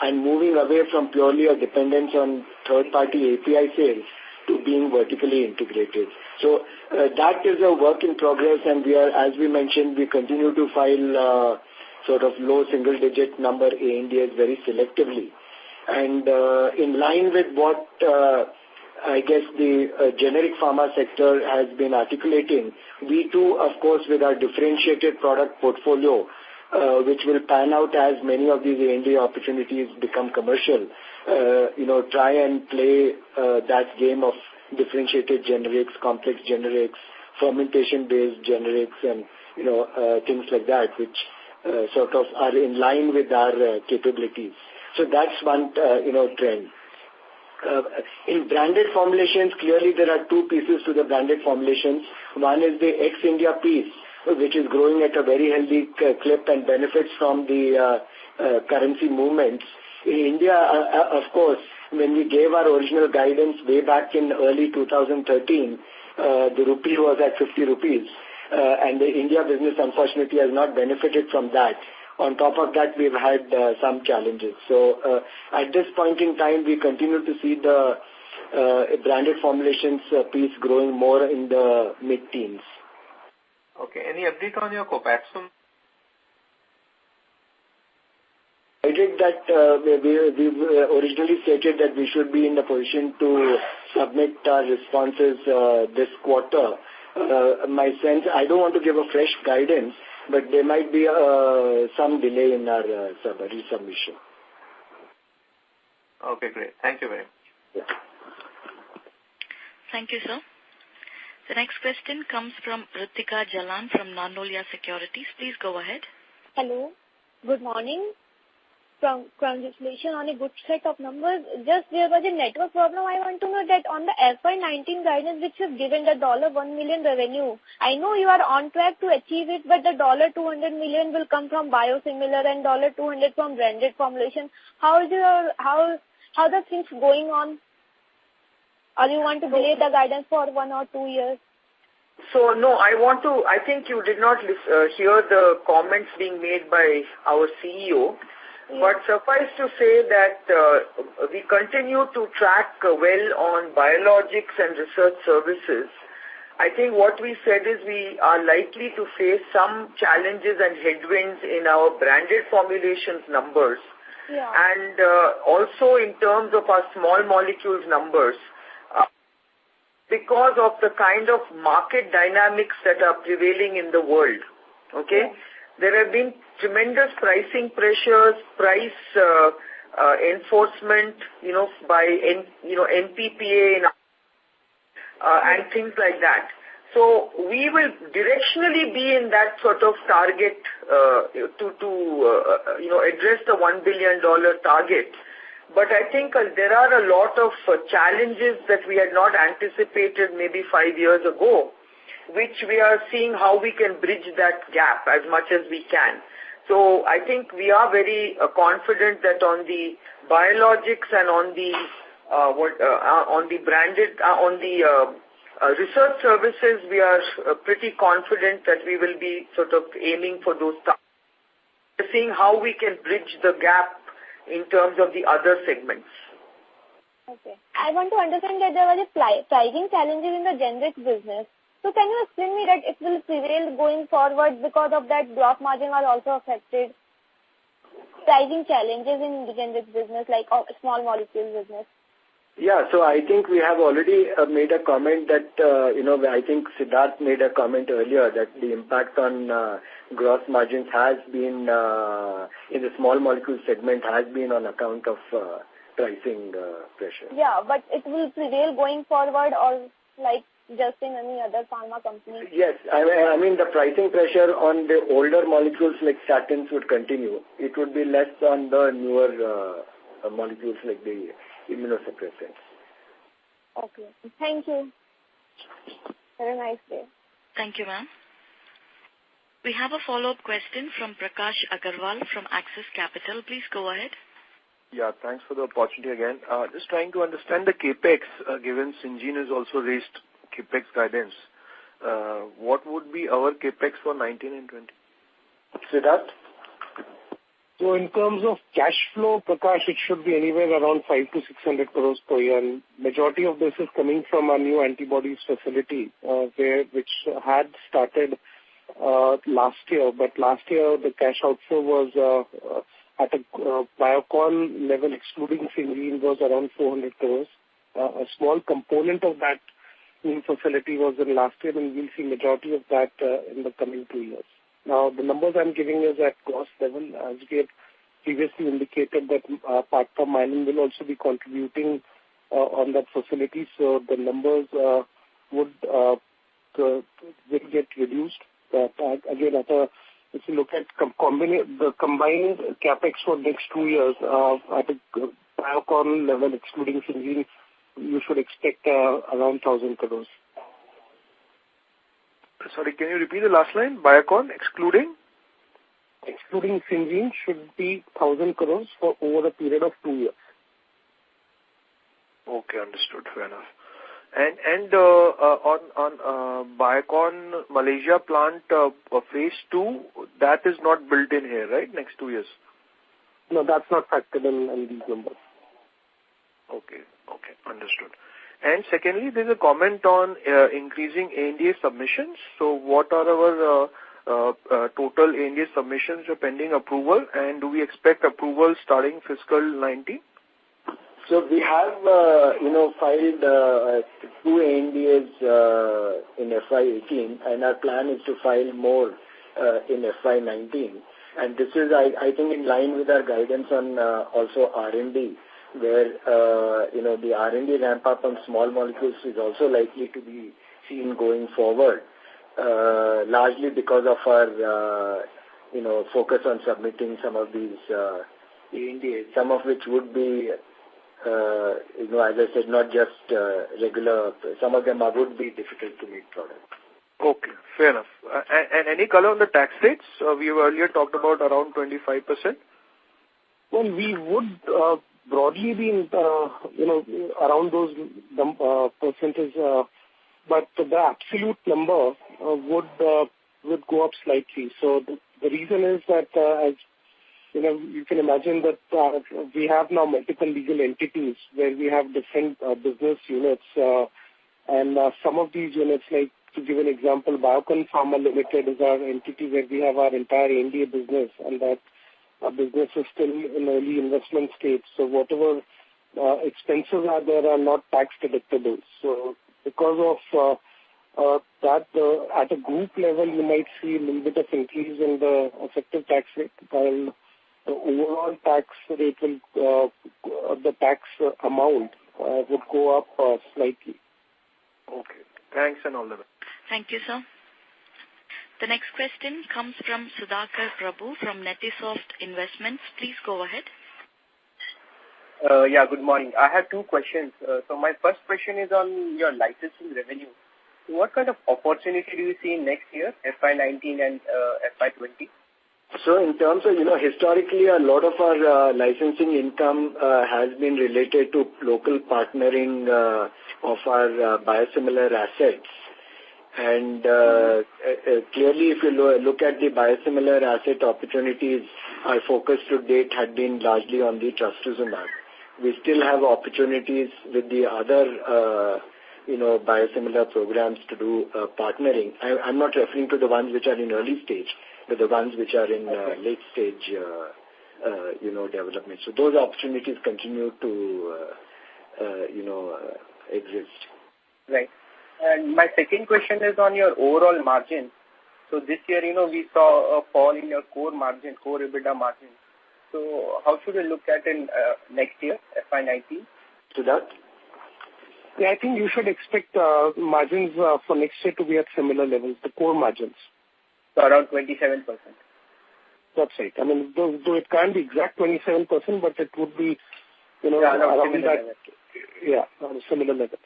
and moving away from purely a dependence on third-party API sales to being vertically integrated. So that is a work in progress, and we are, as we mentioned, we continue to file sort of low single-digit number ANDAs very selectively. And in line with what I guess the generic pharma sector has been articulating, we too, of course, with our differentiated product portfolio, which will pan out as many of these ANDA opportunities become commercial, try and play that game of differentiated generics, complex generics, fermentation-based generics, and things like that, which sort of are in line with our capabilities. So that's one trend. In branded formulations, clearly there are two pieces to the branded formulations. One is the ex-India piece, which is growing at a very healthy clip and benefits from the currency movements. In India, of course, when we gave our original guidance way back in early 2013, the rupee was at 50 rupees. And the India business, unfortunately, has not benefited from that. On top of that, we've had some challenges. So at this point in time, we continue to see the branded formulations piece growing more in the mid-teens.
Okay. Any update on your Copaxone?
I did that we originally stated that we should be in the position to submit our responses this quarter. My sense, I don't want to give a fresh guidance, but there might be some delay in our resubmission.
Okay, great. Thank you very much.
Yeah.
Thank you, sir. The next question comes from Ritika Jalan from Nandolia Securities. Please go ahead.
Hello. Good morning. congratulations on a good set of numbers. Just there was a network problem. I want to know that on the FY19 guidance which you've given the $1 million revenue, I know you are on track to achieve it, but the $200 million will come from biosimilar and $200 from branded formulation. How the things going on? Or you want to delay the guidance for 1 or 2 years?
So, no, I think you did not hear the comments being made by our CEO, but suffice to say that we continue to track well on biologics and research services. I think what we said is we are likely to face some challenges and headwinds in our branded formulations numbers.
Yeah.
And also in terms of our small molecules numbers, because of the kind of market dynamics that are prevailing in the world. Okay? Yeah. There have been tremendous pricing pressures, price enforcement, by NPPA and things like that. So we will directionally be in that sort of target to address the $1 billion target. But I think there are a lot of challenges that we had not anticipated maybe 5 years ago, which we are seeing how we can bridge that gap as much as we can. So I think we are very confident that on the biologics and on the branded, research services, we are pretty confident that we will be sort of aiming for those targets. We're seeing how we can bridge the gap in terms of the other segments.
Okay. I want to understand that there was a pricing challenges in the generic business. So can you explain me that it will prevail going forward because of that gross margin are also affected? Pricing challenges in the generic business like small molecule business.
Yeah, so I think we have already made a comment that, I think Siddharth made a comment earlier that the impact on gross margins has been, in the small molecule segment, has been on account of pricing pressure.
Yeah, but it will prevail going forward or like just in any other pharma company?
Yes, I mean the pricing pressure on the older molecules like statins would continue. It would be less on the newer molecules like the immunosuppressants.
Okay. Thank you. Have a nice day.
Thank you, ma'am. We have a follow-up question from Prakash Agarwal from Axis Capital. Please go ahead.
Yeah, thanks for the opportunity again. Just trying to understand the CAPEX, given Syngene has also raised CAPEX guidance. What would be our CAPEX for 19 and 20?
Siddharth?
So in terms of cash flow, Prakash, it should be anywhere around 500 to 600 crores per year. And majority of this is coming from our new antibodies facility, which had started last year. But last year, the cash outflow was at a Biocon level, excluding Syngene, was around 400 crores. A small component of that new facility was in last year, and we'll see majority of that in the coming 2 years. Now, the numbers I'm giving is at gross level. As we had previously indicated that Partha Mining will also be contributing on that facility, so the numbers will get reduced. But again, if you look at the combined capex for next 2 years at a Biocon level, excluding Syngene, you should expect around 1,000 crores.
Sorry, can you repeat the last line? Biocon, excluding?
Excluding Syngene should be 1,000 crores for over a period of 2 years.
Okay, understood. Fair enough. And on Biocon Malaysia plant phase 2, that is not built in here, right? Next 2 years.
No, that's not factored in these numbers.
Okay, understood. And secondly, there's a comment on increasing ANDA submissions. So what are our total ANDA submissions pending approval, and do we expect approval starting fiscal 19?
So we have, filed 2 ANDAs in FY18, and our plan is to file more in FY19. And this is, I think, in line with our guidance on also R&D, where, the R&D ramp up on small molecules is also likely to be seen going forward, largely because of our, focus on submitting some of these India, some of which would be, as I said, not just regular. Some of them would be difficult to meet products.
Okay, fair enough. And any color on the tax rates? We earlier talked about around 25%.
Well, we would broadly be in, around those percentages, but the absolute number would go up slightly. So the reason is that, as you can imagine that we have now multiple legal entities where we have different business units, and some of these units, like to give an example, Biocon Ltd is our entity where we have our entire India business, and that business is still in early investment stage. So whatever expenses are there are not tax deductible. So because of that, at a group level, you might see a little bit of increase in the effective tax rate, while the overall tax rate will, the tax amount would go up slightly.
Okay. Thanks and all the best.
Thank you, sir. The next question comes from Sudhakar Prabhu from Netisoft Investments. Please go ahead.
Good morning. I have two questions. So my first question is on your licensing revenue. What kind of opportunity do you see next year, FY19 and FY20?
So in terms of, historically a lot of our licensing income has been related to local partnering of our biosimilar assets. And clearly, if you look at the biosimilar asset opportunities, our focus to date had been largely on the trastuzumab. We still have opportunities with the other, biosimilar programs to do partnering. I'm not referring to the ones which are in early stage, but the ones which are in late stage, development. So those opportunities continue to, exist.
Right. And my second question is on your overall margin. So this year, we saw a fall in your core margin, core EBITDA margin. So how should we look at in next year, FY19?
To that?
Yeah, I think you should expect margins for next year to be at similar levels, the core margins.
So around 27%.
That's right. I mean, though it can't be exact 27%, but it would be, around that. Yeah, on similar levels.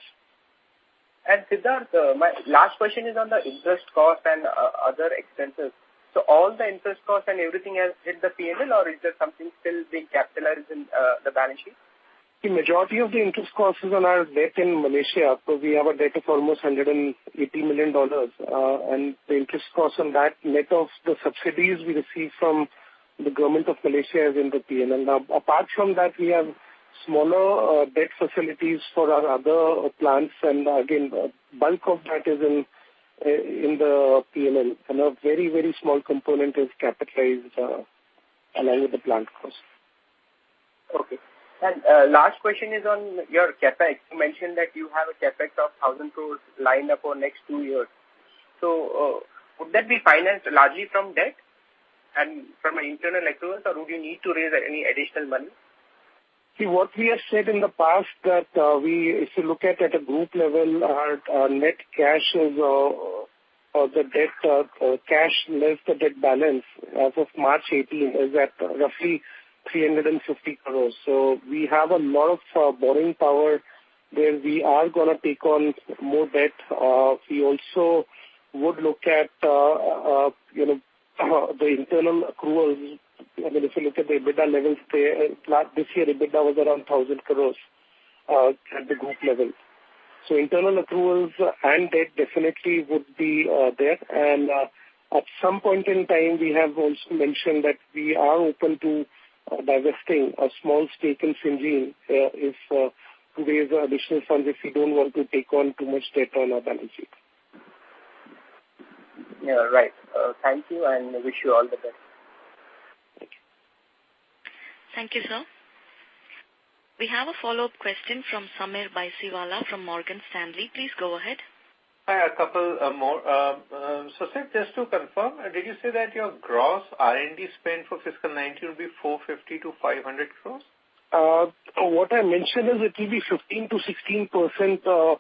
And Siddharth, my last question is on the interest cost and other expenses. So all the interest cost and everything has hit the P&L, or is there something still being capitalized in the balance sheet?
The majority of the interest cost is on our debt in Malaysia. So we have a debt of almost $180 million, and the interest cost on that net of the subsidies we receive from the government of Malaysia is in the P&L. Now, apart from that, we have smaller debt facilities for our other plants, and again, bulk of that is in the P&L, and a very, very small component is capitalized along with the plant cost.
Okay. And last question is on your CapEx. You mentioned that you have a CapEx of 1,000 crores lined up for next 2 years. So would that be financed largely from debt and from an internal accruals, or would you need to raise any additional money?
See, what we have said in the past that if you look at a group level, our net cash is the debt cash less the debt balance as of March 18 is at roughly 350 crores. So we have a lot of borrowing power where we are going to take on more debt. We also would look at the internal accruals. I mean, if you look at the EBITDA levels, this year EBITDA was around 1,000 crores at the group level. So internal accruals and debt definitely would be there. And at some point in time, we have also mentioned that we are open to divesting a small stake in Syngene if to raise additional funds if we don't want to take on too much debt on our balance sheet.
Yeah, right. Thank you, and wish you all the best.
Thank you, sir. We have a follow-up question from Samir Baisiwala from Morgan Stanley. Please go ahead.
Hi, a couple more. So, sir, just to confirm, did you say that your gross R&D spend for fiscal 19 will be 450 to 500 crores?
What I mentioned is it will be 15 to 16% of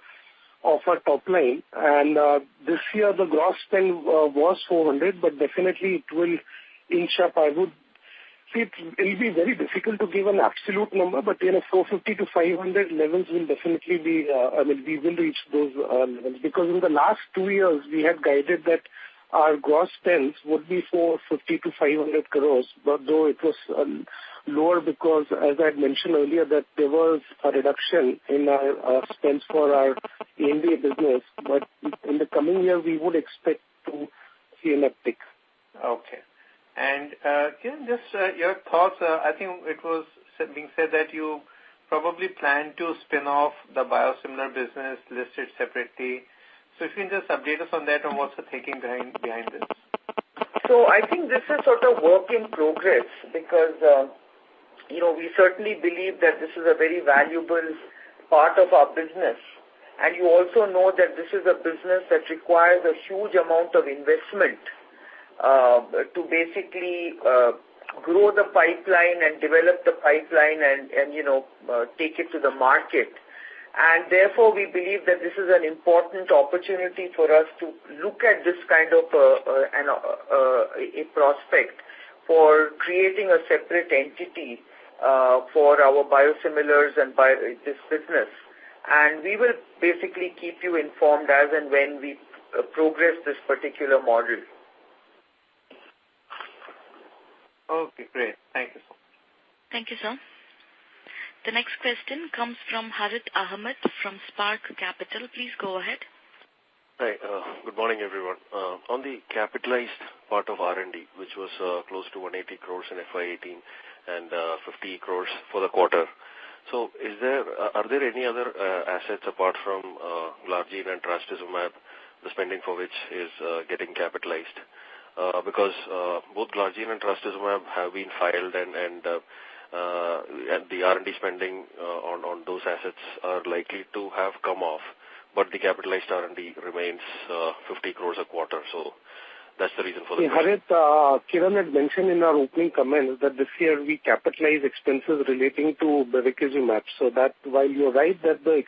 our top line. And this year the gross spend was 400, but definitely it will inch up. I would See, it'll be very difficult to give an absolute number, but 450 to 500 levels will definitely be, we will reach those levels, because in the last 2 years we had guided that our gross spends would be 450 to 500 crores, but though it was lower because, as I had mentioned earlier, that there was a reduction in our spends for our ANDA business, but in the coming year we would expect to see an uptick.
Okay. And just your thoughts, I think it was being said that you probably plan to spin off the biosimilar business, list it separately. So if you can just update us on that and what's the thinking behind this?
So I think this is sort of work in progress because, we certainly believe that this is a very valuable part of our business. And you also know that this is a business that requires a huge amount of investment to basically grow the pipeline and develop the pipeline and take it to the market. And therefore, we believe that this is an important opportunity for us to look at this kind of a prospect for creating a separate entity for our biosimilars and this business. And we will basically keep you informed as and when we progress this particular model.
Okay, great. Thank you, sir.
Thank you, sir. The next question comes from Harith Ahmed from Spark Capital. Please go ahead.
Hi, good morning, everyone. On the capitalized part of R&D, which was close to 180 crores in FY18 and 50 crores for the quarter. So are there any other assets apart from Glargine and Trastuzumab, the spending for which is getting capitalized? Because both Glargine and Trastuzumab have been filed and the R&D spending on those assets are likely to have come off, but the capitalized R&D remains 50 crores a quarter. So that's the reason for the question.
Harith, Kiran had mentioned in our opening comments that this year we capitalize expenses relating to bevacizumab. So that while you're right that the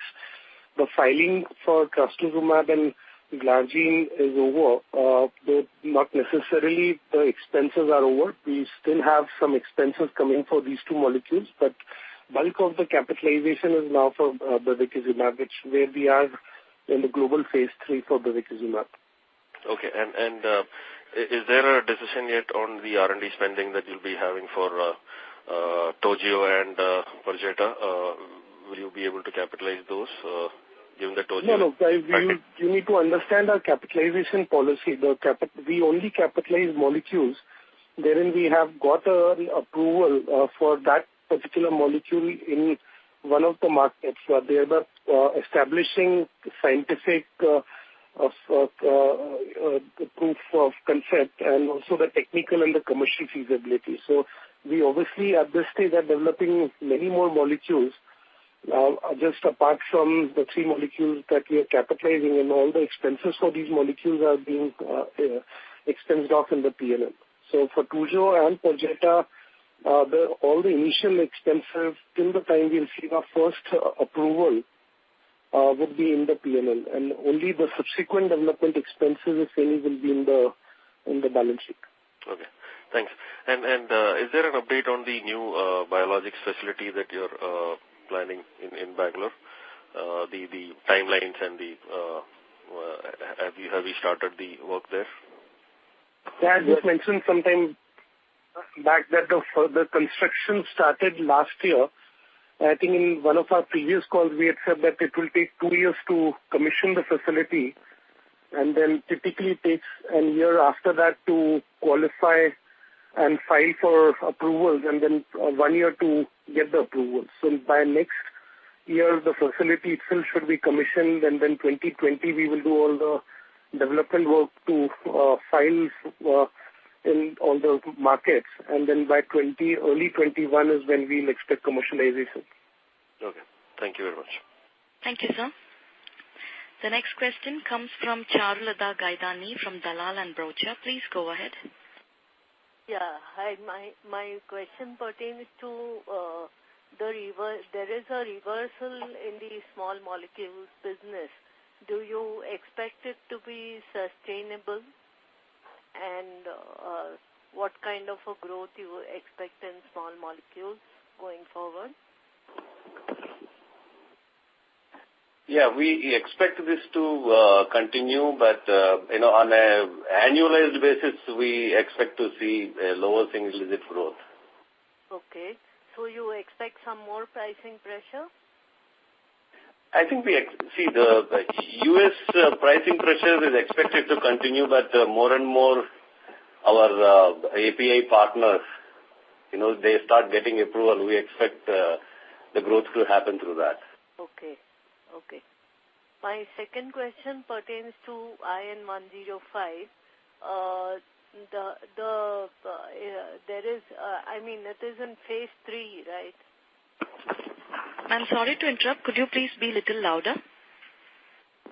filing for Trastuzumab and Glargine is over, though not necessarily the expenses are over. We still have some expenses coming for these two molecules, but bulk of the capitalization is now for bevacizumab, where we are in the global phase 3 for bevacizumab.
Okay, and is there a decision yet on the R&D spending that you'll be having for Toujeo and Perjeta? Will you be able to capitalize those? Given the Toujeo?
No, you need to understand our capitalization policy. We only capitalize molecules wherein we have got an approval for that particular molecule in one of the markets, thereby establishing scientific proof of concept and also the technical and the commercial feasibility. So we obviously at this stage are developing many more molecules. Just apart from the 3 molecules that we are capitalizing, and all the expenses for these molecules are being expensed off in the P&L. So for Toujeo and Perjeta, all the initial expenses till the time we receive our first approval would be in the P&L, and only the subsequent development expenses, if any, will be in the balance sheet.
Okay, thanks. And is there an update on the new biologics facility that you're planning in Bangalore? The timelines and have you started the work there?
Yeah, I just mentioned sometime back that the construction started last year. I think in one of our previous calls we had said that it will take 2 years to commission the facility, and then typically takes a year after that to qualify and file for approvals, and then 1 year to get the approval. So by next year the facility itself should be commissioned, and then 2020 we will do all the development work to file in all the markets, and then by early 21 is when we'll expect commercialization.
Okay. Thank you very much.
Thank you, sir. The next question comes from Charulata Gaidani from Dalal and Broacha. Please go ahead.
Yeah, hi. My question pertains to there is a reversal in the small molecules business. Do you expect it to be sustainable? And what kind of a growth you expect in small molecules going forward?
Yeah, we expect this to continue, but on an annualized basis, we expect to see a lower single-digit growth.
Okay. So you expect some more pricing pressure?
I think we see the U.S. pricing pressure is expected to continue, but more and more our API partners, they start getting approval. We expect the growth to happen through that.
Okay. Okay. My second question pertains to IN 105. There is, it is in phase 3, right?
I'm sorry to interrupt. Could you please be a little louder?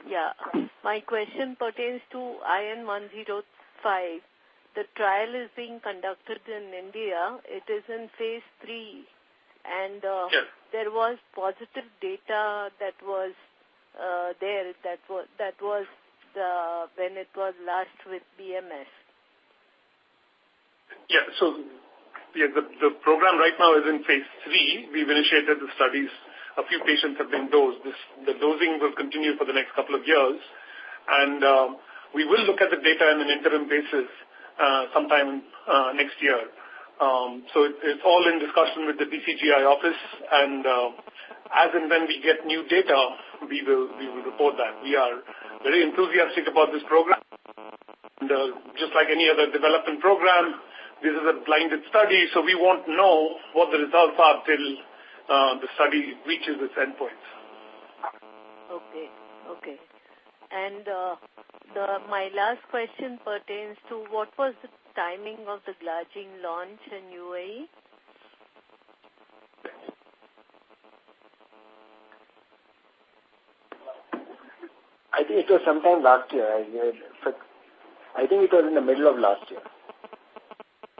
Yeah. My question pertains to IN 105. The trial is being conducted in India. It is in phase 3. And there was positive data that was there. That was when it was last with BMS.
Yeah. So the program right now is in phase 3. We've initiated the studies. A few patients have been dosed. The dosing will continue for the next couple of years, and we will look at the data on an interim basis sometime next year. So it's all in discussion with the DCGI office, and as and when we get new data, we will report that. We are very enthusiastic about this program. And just like any other development program, this is a blinded study, so we won't know what the results are till the study reaches its endpoints.
Okay. Okay. And my last question pertains to what was the timing of the glargine launch in UAE?
I think it was sometime last year. I think it was in the middle of last year.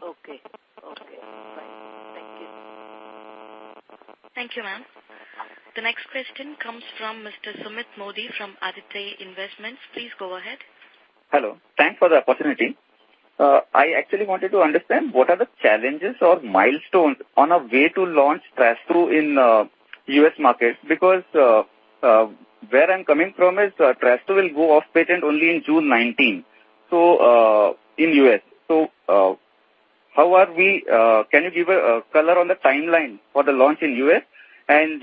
Okay. Okay. Fine. Thank you.
Thank you, ma'am. The next question comes from Mr. Sumit Modi from Aditya Investments. Please go ahead.
Hello. Thanks for the opportunity. I actually wanted to understand what are the challenges or milestones on a way to launch Trastru in U.S. market, because where I'm coming from is Trastru will go off patent only in June 19. So in U.S. So how are we? Can you give a color on the timeline for the launch in U.S. and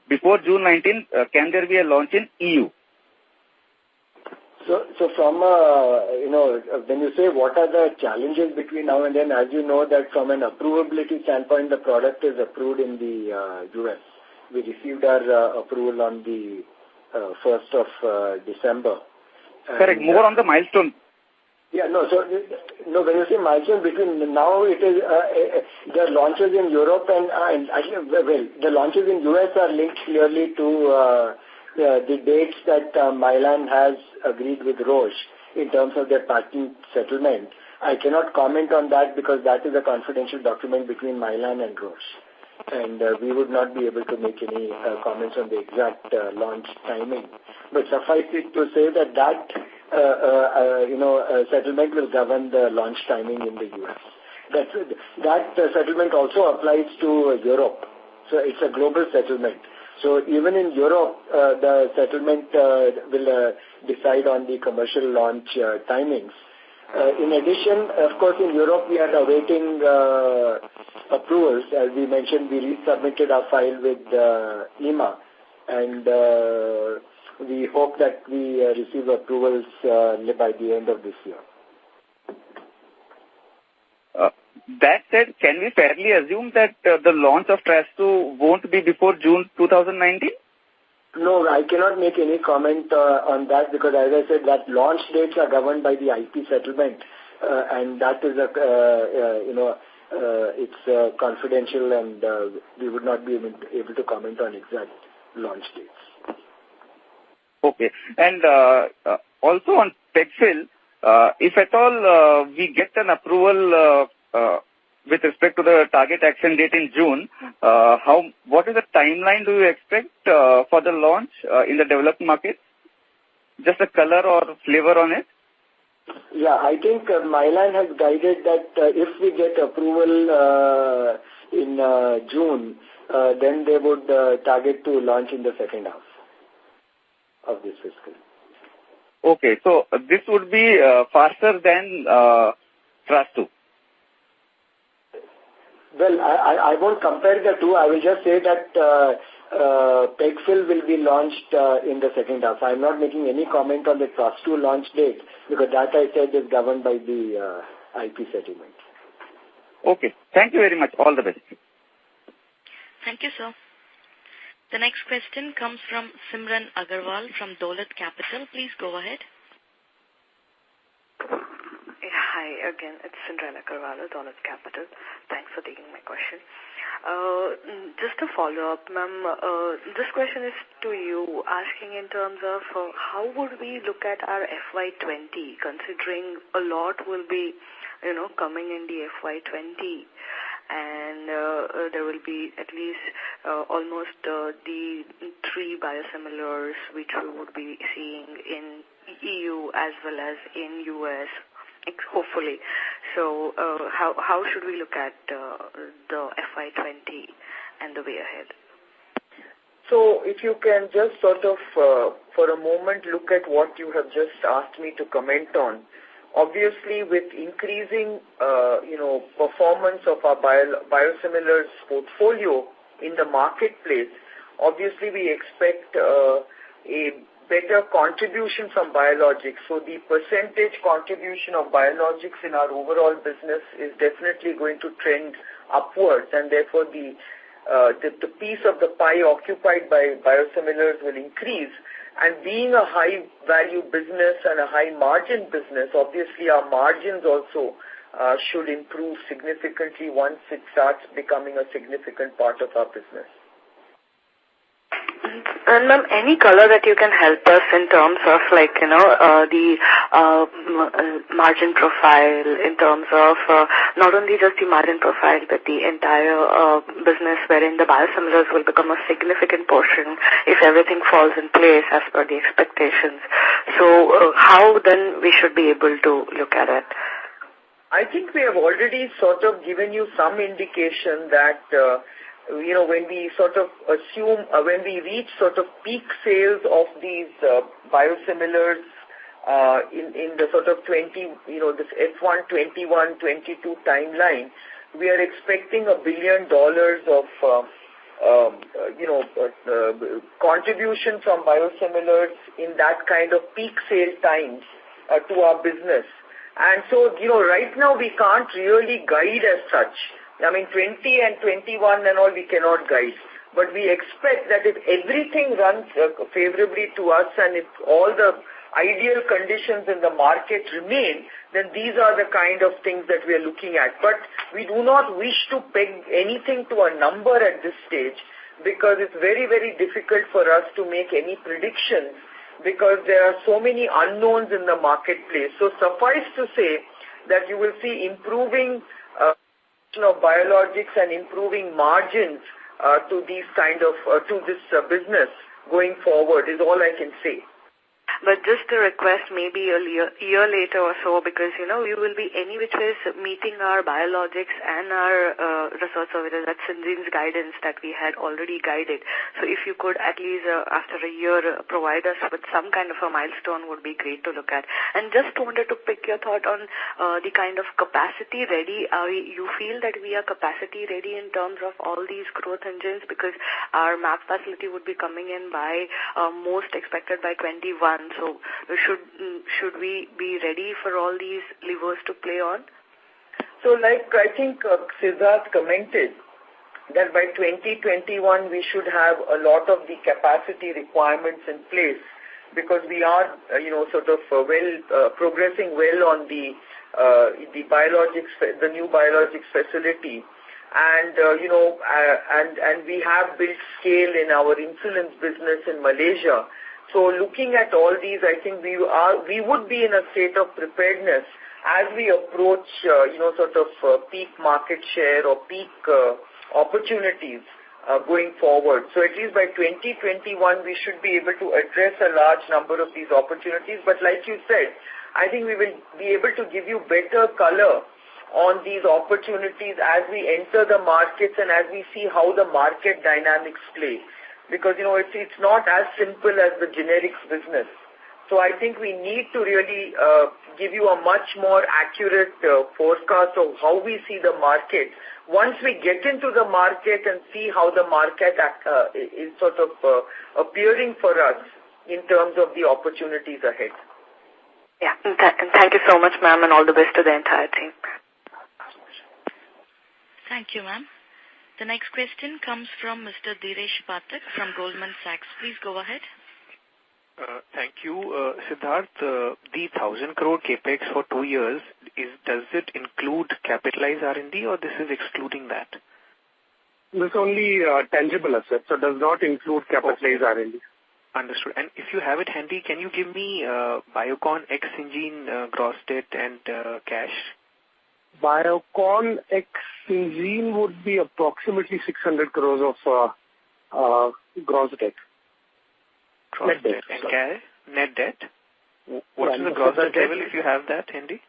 before June 19? Can there be a launch in EU?
So from, when you say what are the challenges between now and then, as you know that from an approvability standpoint, the product is approved in the U.S. We received our approval on the 1st of December.
Correct. More on the milestone.
Yeah, no, so when you say milestone between now, it is the launches in Europe and the launches in US are linked clearly to the dates that Mylan has agreed with Roche in terms of their patent settlement. I cannot comment on that because that is a confidential document between Mylan and Roche. And we would not be able to make any comments on the exact launch timing. But suffice it to say that settlement will govern the launch timing in the U.S. That settlement also applies to Europe. So it's a global settlement. So even in Europe, the settlement will decide on the commercial launch timings. In addition, of course, in Europe, we are awaiting approvals. As we mentioned, we resubmitted our file with EMA, and we hope that we receive approvals by the end of this year.
That said, can we fairly assume that the launch of Trastru won't be before June 2019?
No, I cannot make any comment on that because, as I said, that launch dates are governed by the IP settlement, and that is it's confidential, and we would not be able to comment on exact launch dates.
Okay, and also on Pegfil, if at all we get an approval with respect to the target action date in June, what is the timeline do you expect for the launch in the developed market? Just a color or flavor on it?
Yeah, I think Mylan has guided that if we get approval in June, then they would target to launch in the second half of this fiscal.
Okay, so this would be faster than Trust2.
Well, I won't compare the two. I will just say that PEGFIL will be launched in the second half. I'm not making any comment on the Trust2 launch date because that I said is governed by the IP settlement.
Okay, thank you very much. All the best.
Thank you, sir. The next question comes from Simran Agarwal from Dolat Capital. Please go ahead.
Hi, again, it's Cinderella Carvalho, Dollars Capital. Thanks for taking my question. Just a follow-up, ma'am. This question is to you, asking in terms of how would we look at our FY20, considering a lot will be, coming in the FY20, and there will be at least almost the 3 biosimilars which we would be seeing in EU as well as in US. Hopefully. So how should we look at the FY20 and the way ahead?
So if you can just sort of for a moment look at what you have just asked me to comment on. Obviously, with increasing performance of our biosimilars portfolio in the marketplace, obviously we expect a better contribution from biologics. So the percentage contribution of biologics in our overall business is definitely going to trend upwards, and therefore the piece of the pie occupied by biosimilars will increase. And being a high-value business and a high-margin business, obviously our margins also should improve significantly once it starts becoming a significant part of our business.
And ma'am, any color that you can help us in terms of the margin profile, in terms of not only just the margin profile but the entire business wherein the biosimilars will become a significant portion if everything falls in place as per the expectations. So how then we should be able to look at it?
I think we have already sort of given you some indication that when we sort of assume, when we reach sort of peak sales of these biosimilars in the sort of 20, this F1, 21, 22 timeline, we are expecting $1 billion of, contribution from biosimilars in that kind of peak sale times to our business. And so, right now we can't really guide as such. I mean, 20 and 21 and all we cannot guide. But we expect that if everything runs favorably to us and if all the ideal conditions in the market remain, then these are the kind of things that we are looking at. But we do not wish to peg anything to a number at this stage because it's very, very difficult for us to make any predictions because there are so many unknowns in the marketplace. So suffice to say that you will see improving of biologics and improving margins to these kind of to this business going forward is all I can say.
But just a request maybe a year later or so because, we will be any which ways meeting our biologics and our research services. That's Syngene's guidance that we had already guided. So if you could at least after a year provide us with some kind of a milestone would be great to look at. And just wanted to pick your thought on the kind of capacity ready. You feel that we are capacity ready in terms of all these growth engines because our MAP facility would be coming in by most expected by 21. So should we be ready for all these levers to play on?
So like I think Siddharth commented that by 2021 we should have a lot of the capacity requirements in place because we are, progressing well on the biologics, the new biologics facility. And, and we have built scale in our insulins business in Malaysia. So looking at all these, I think we would be in a state of preparedness as we approach, peak market share or peak opportunities going forward. So at least by 2021, we should be able to address a large number of these opportunities. But like you said, I think we will be able to give you better color on these opportunities as we enter the markets and as we see how the market dynamics play. Because, it's not as simple as the generics business. So I think we need to really give you a much more accurate forecast of how we see the market once we get into the market and see how the market is sort of appearing for us in terms of the opportunities ahead.
Yeah, and thank you so much, ma'am, and all the best to the entire team.
Thank you, ma'am. The next question comes from Mr. Diresh Pathak from Goldman Sachs. Please go ahead.
Thank you. Siddharth, the 1,000 crore capex for 2 years, does it include capitalized R&D or this is excluding that?
This is only tangible assets, so does not include capitalized R&D.
Understood. And if you have it handy, can you give me Biocon ex Syngene gross debt and cash?
Biocon ex Syngene would be approximately 600 crores of gross debt.
Gross debt. And cash? Net debt? What is the gross debt level if you have that handy?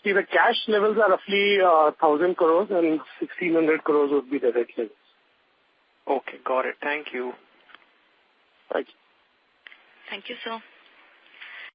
See, the cash levels are roughly 1,000 crores and 1,600 crores would be the debt levels.
Okay, got it. Thank you.
Thank you.
Thank you, sir.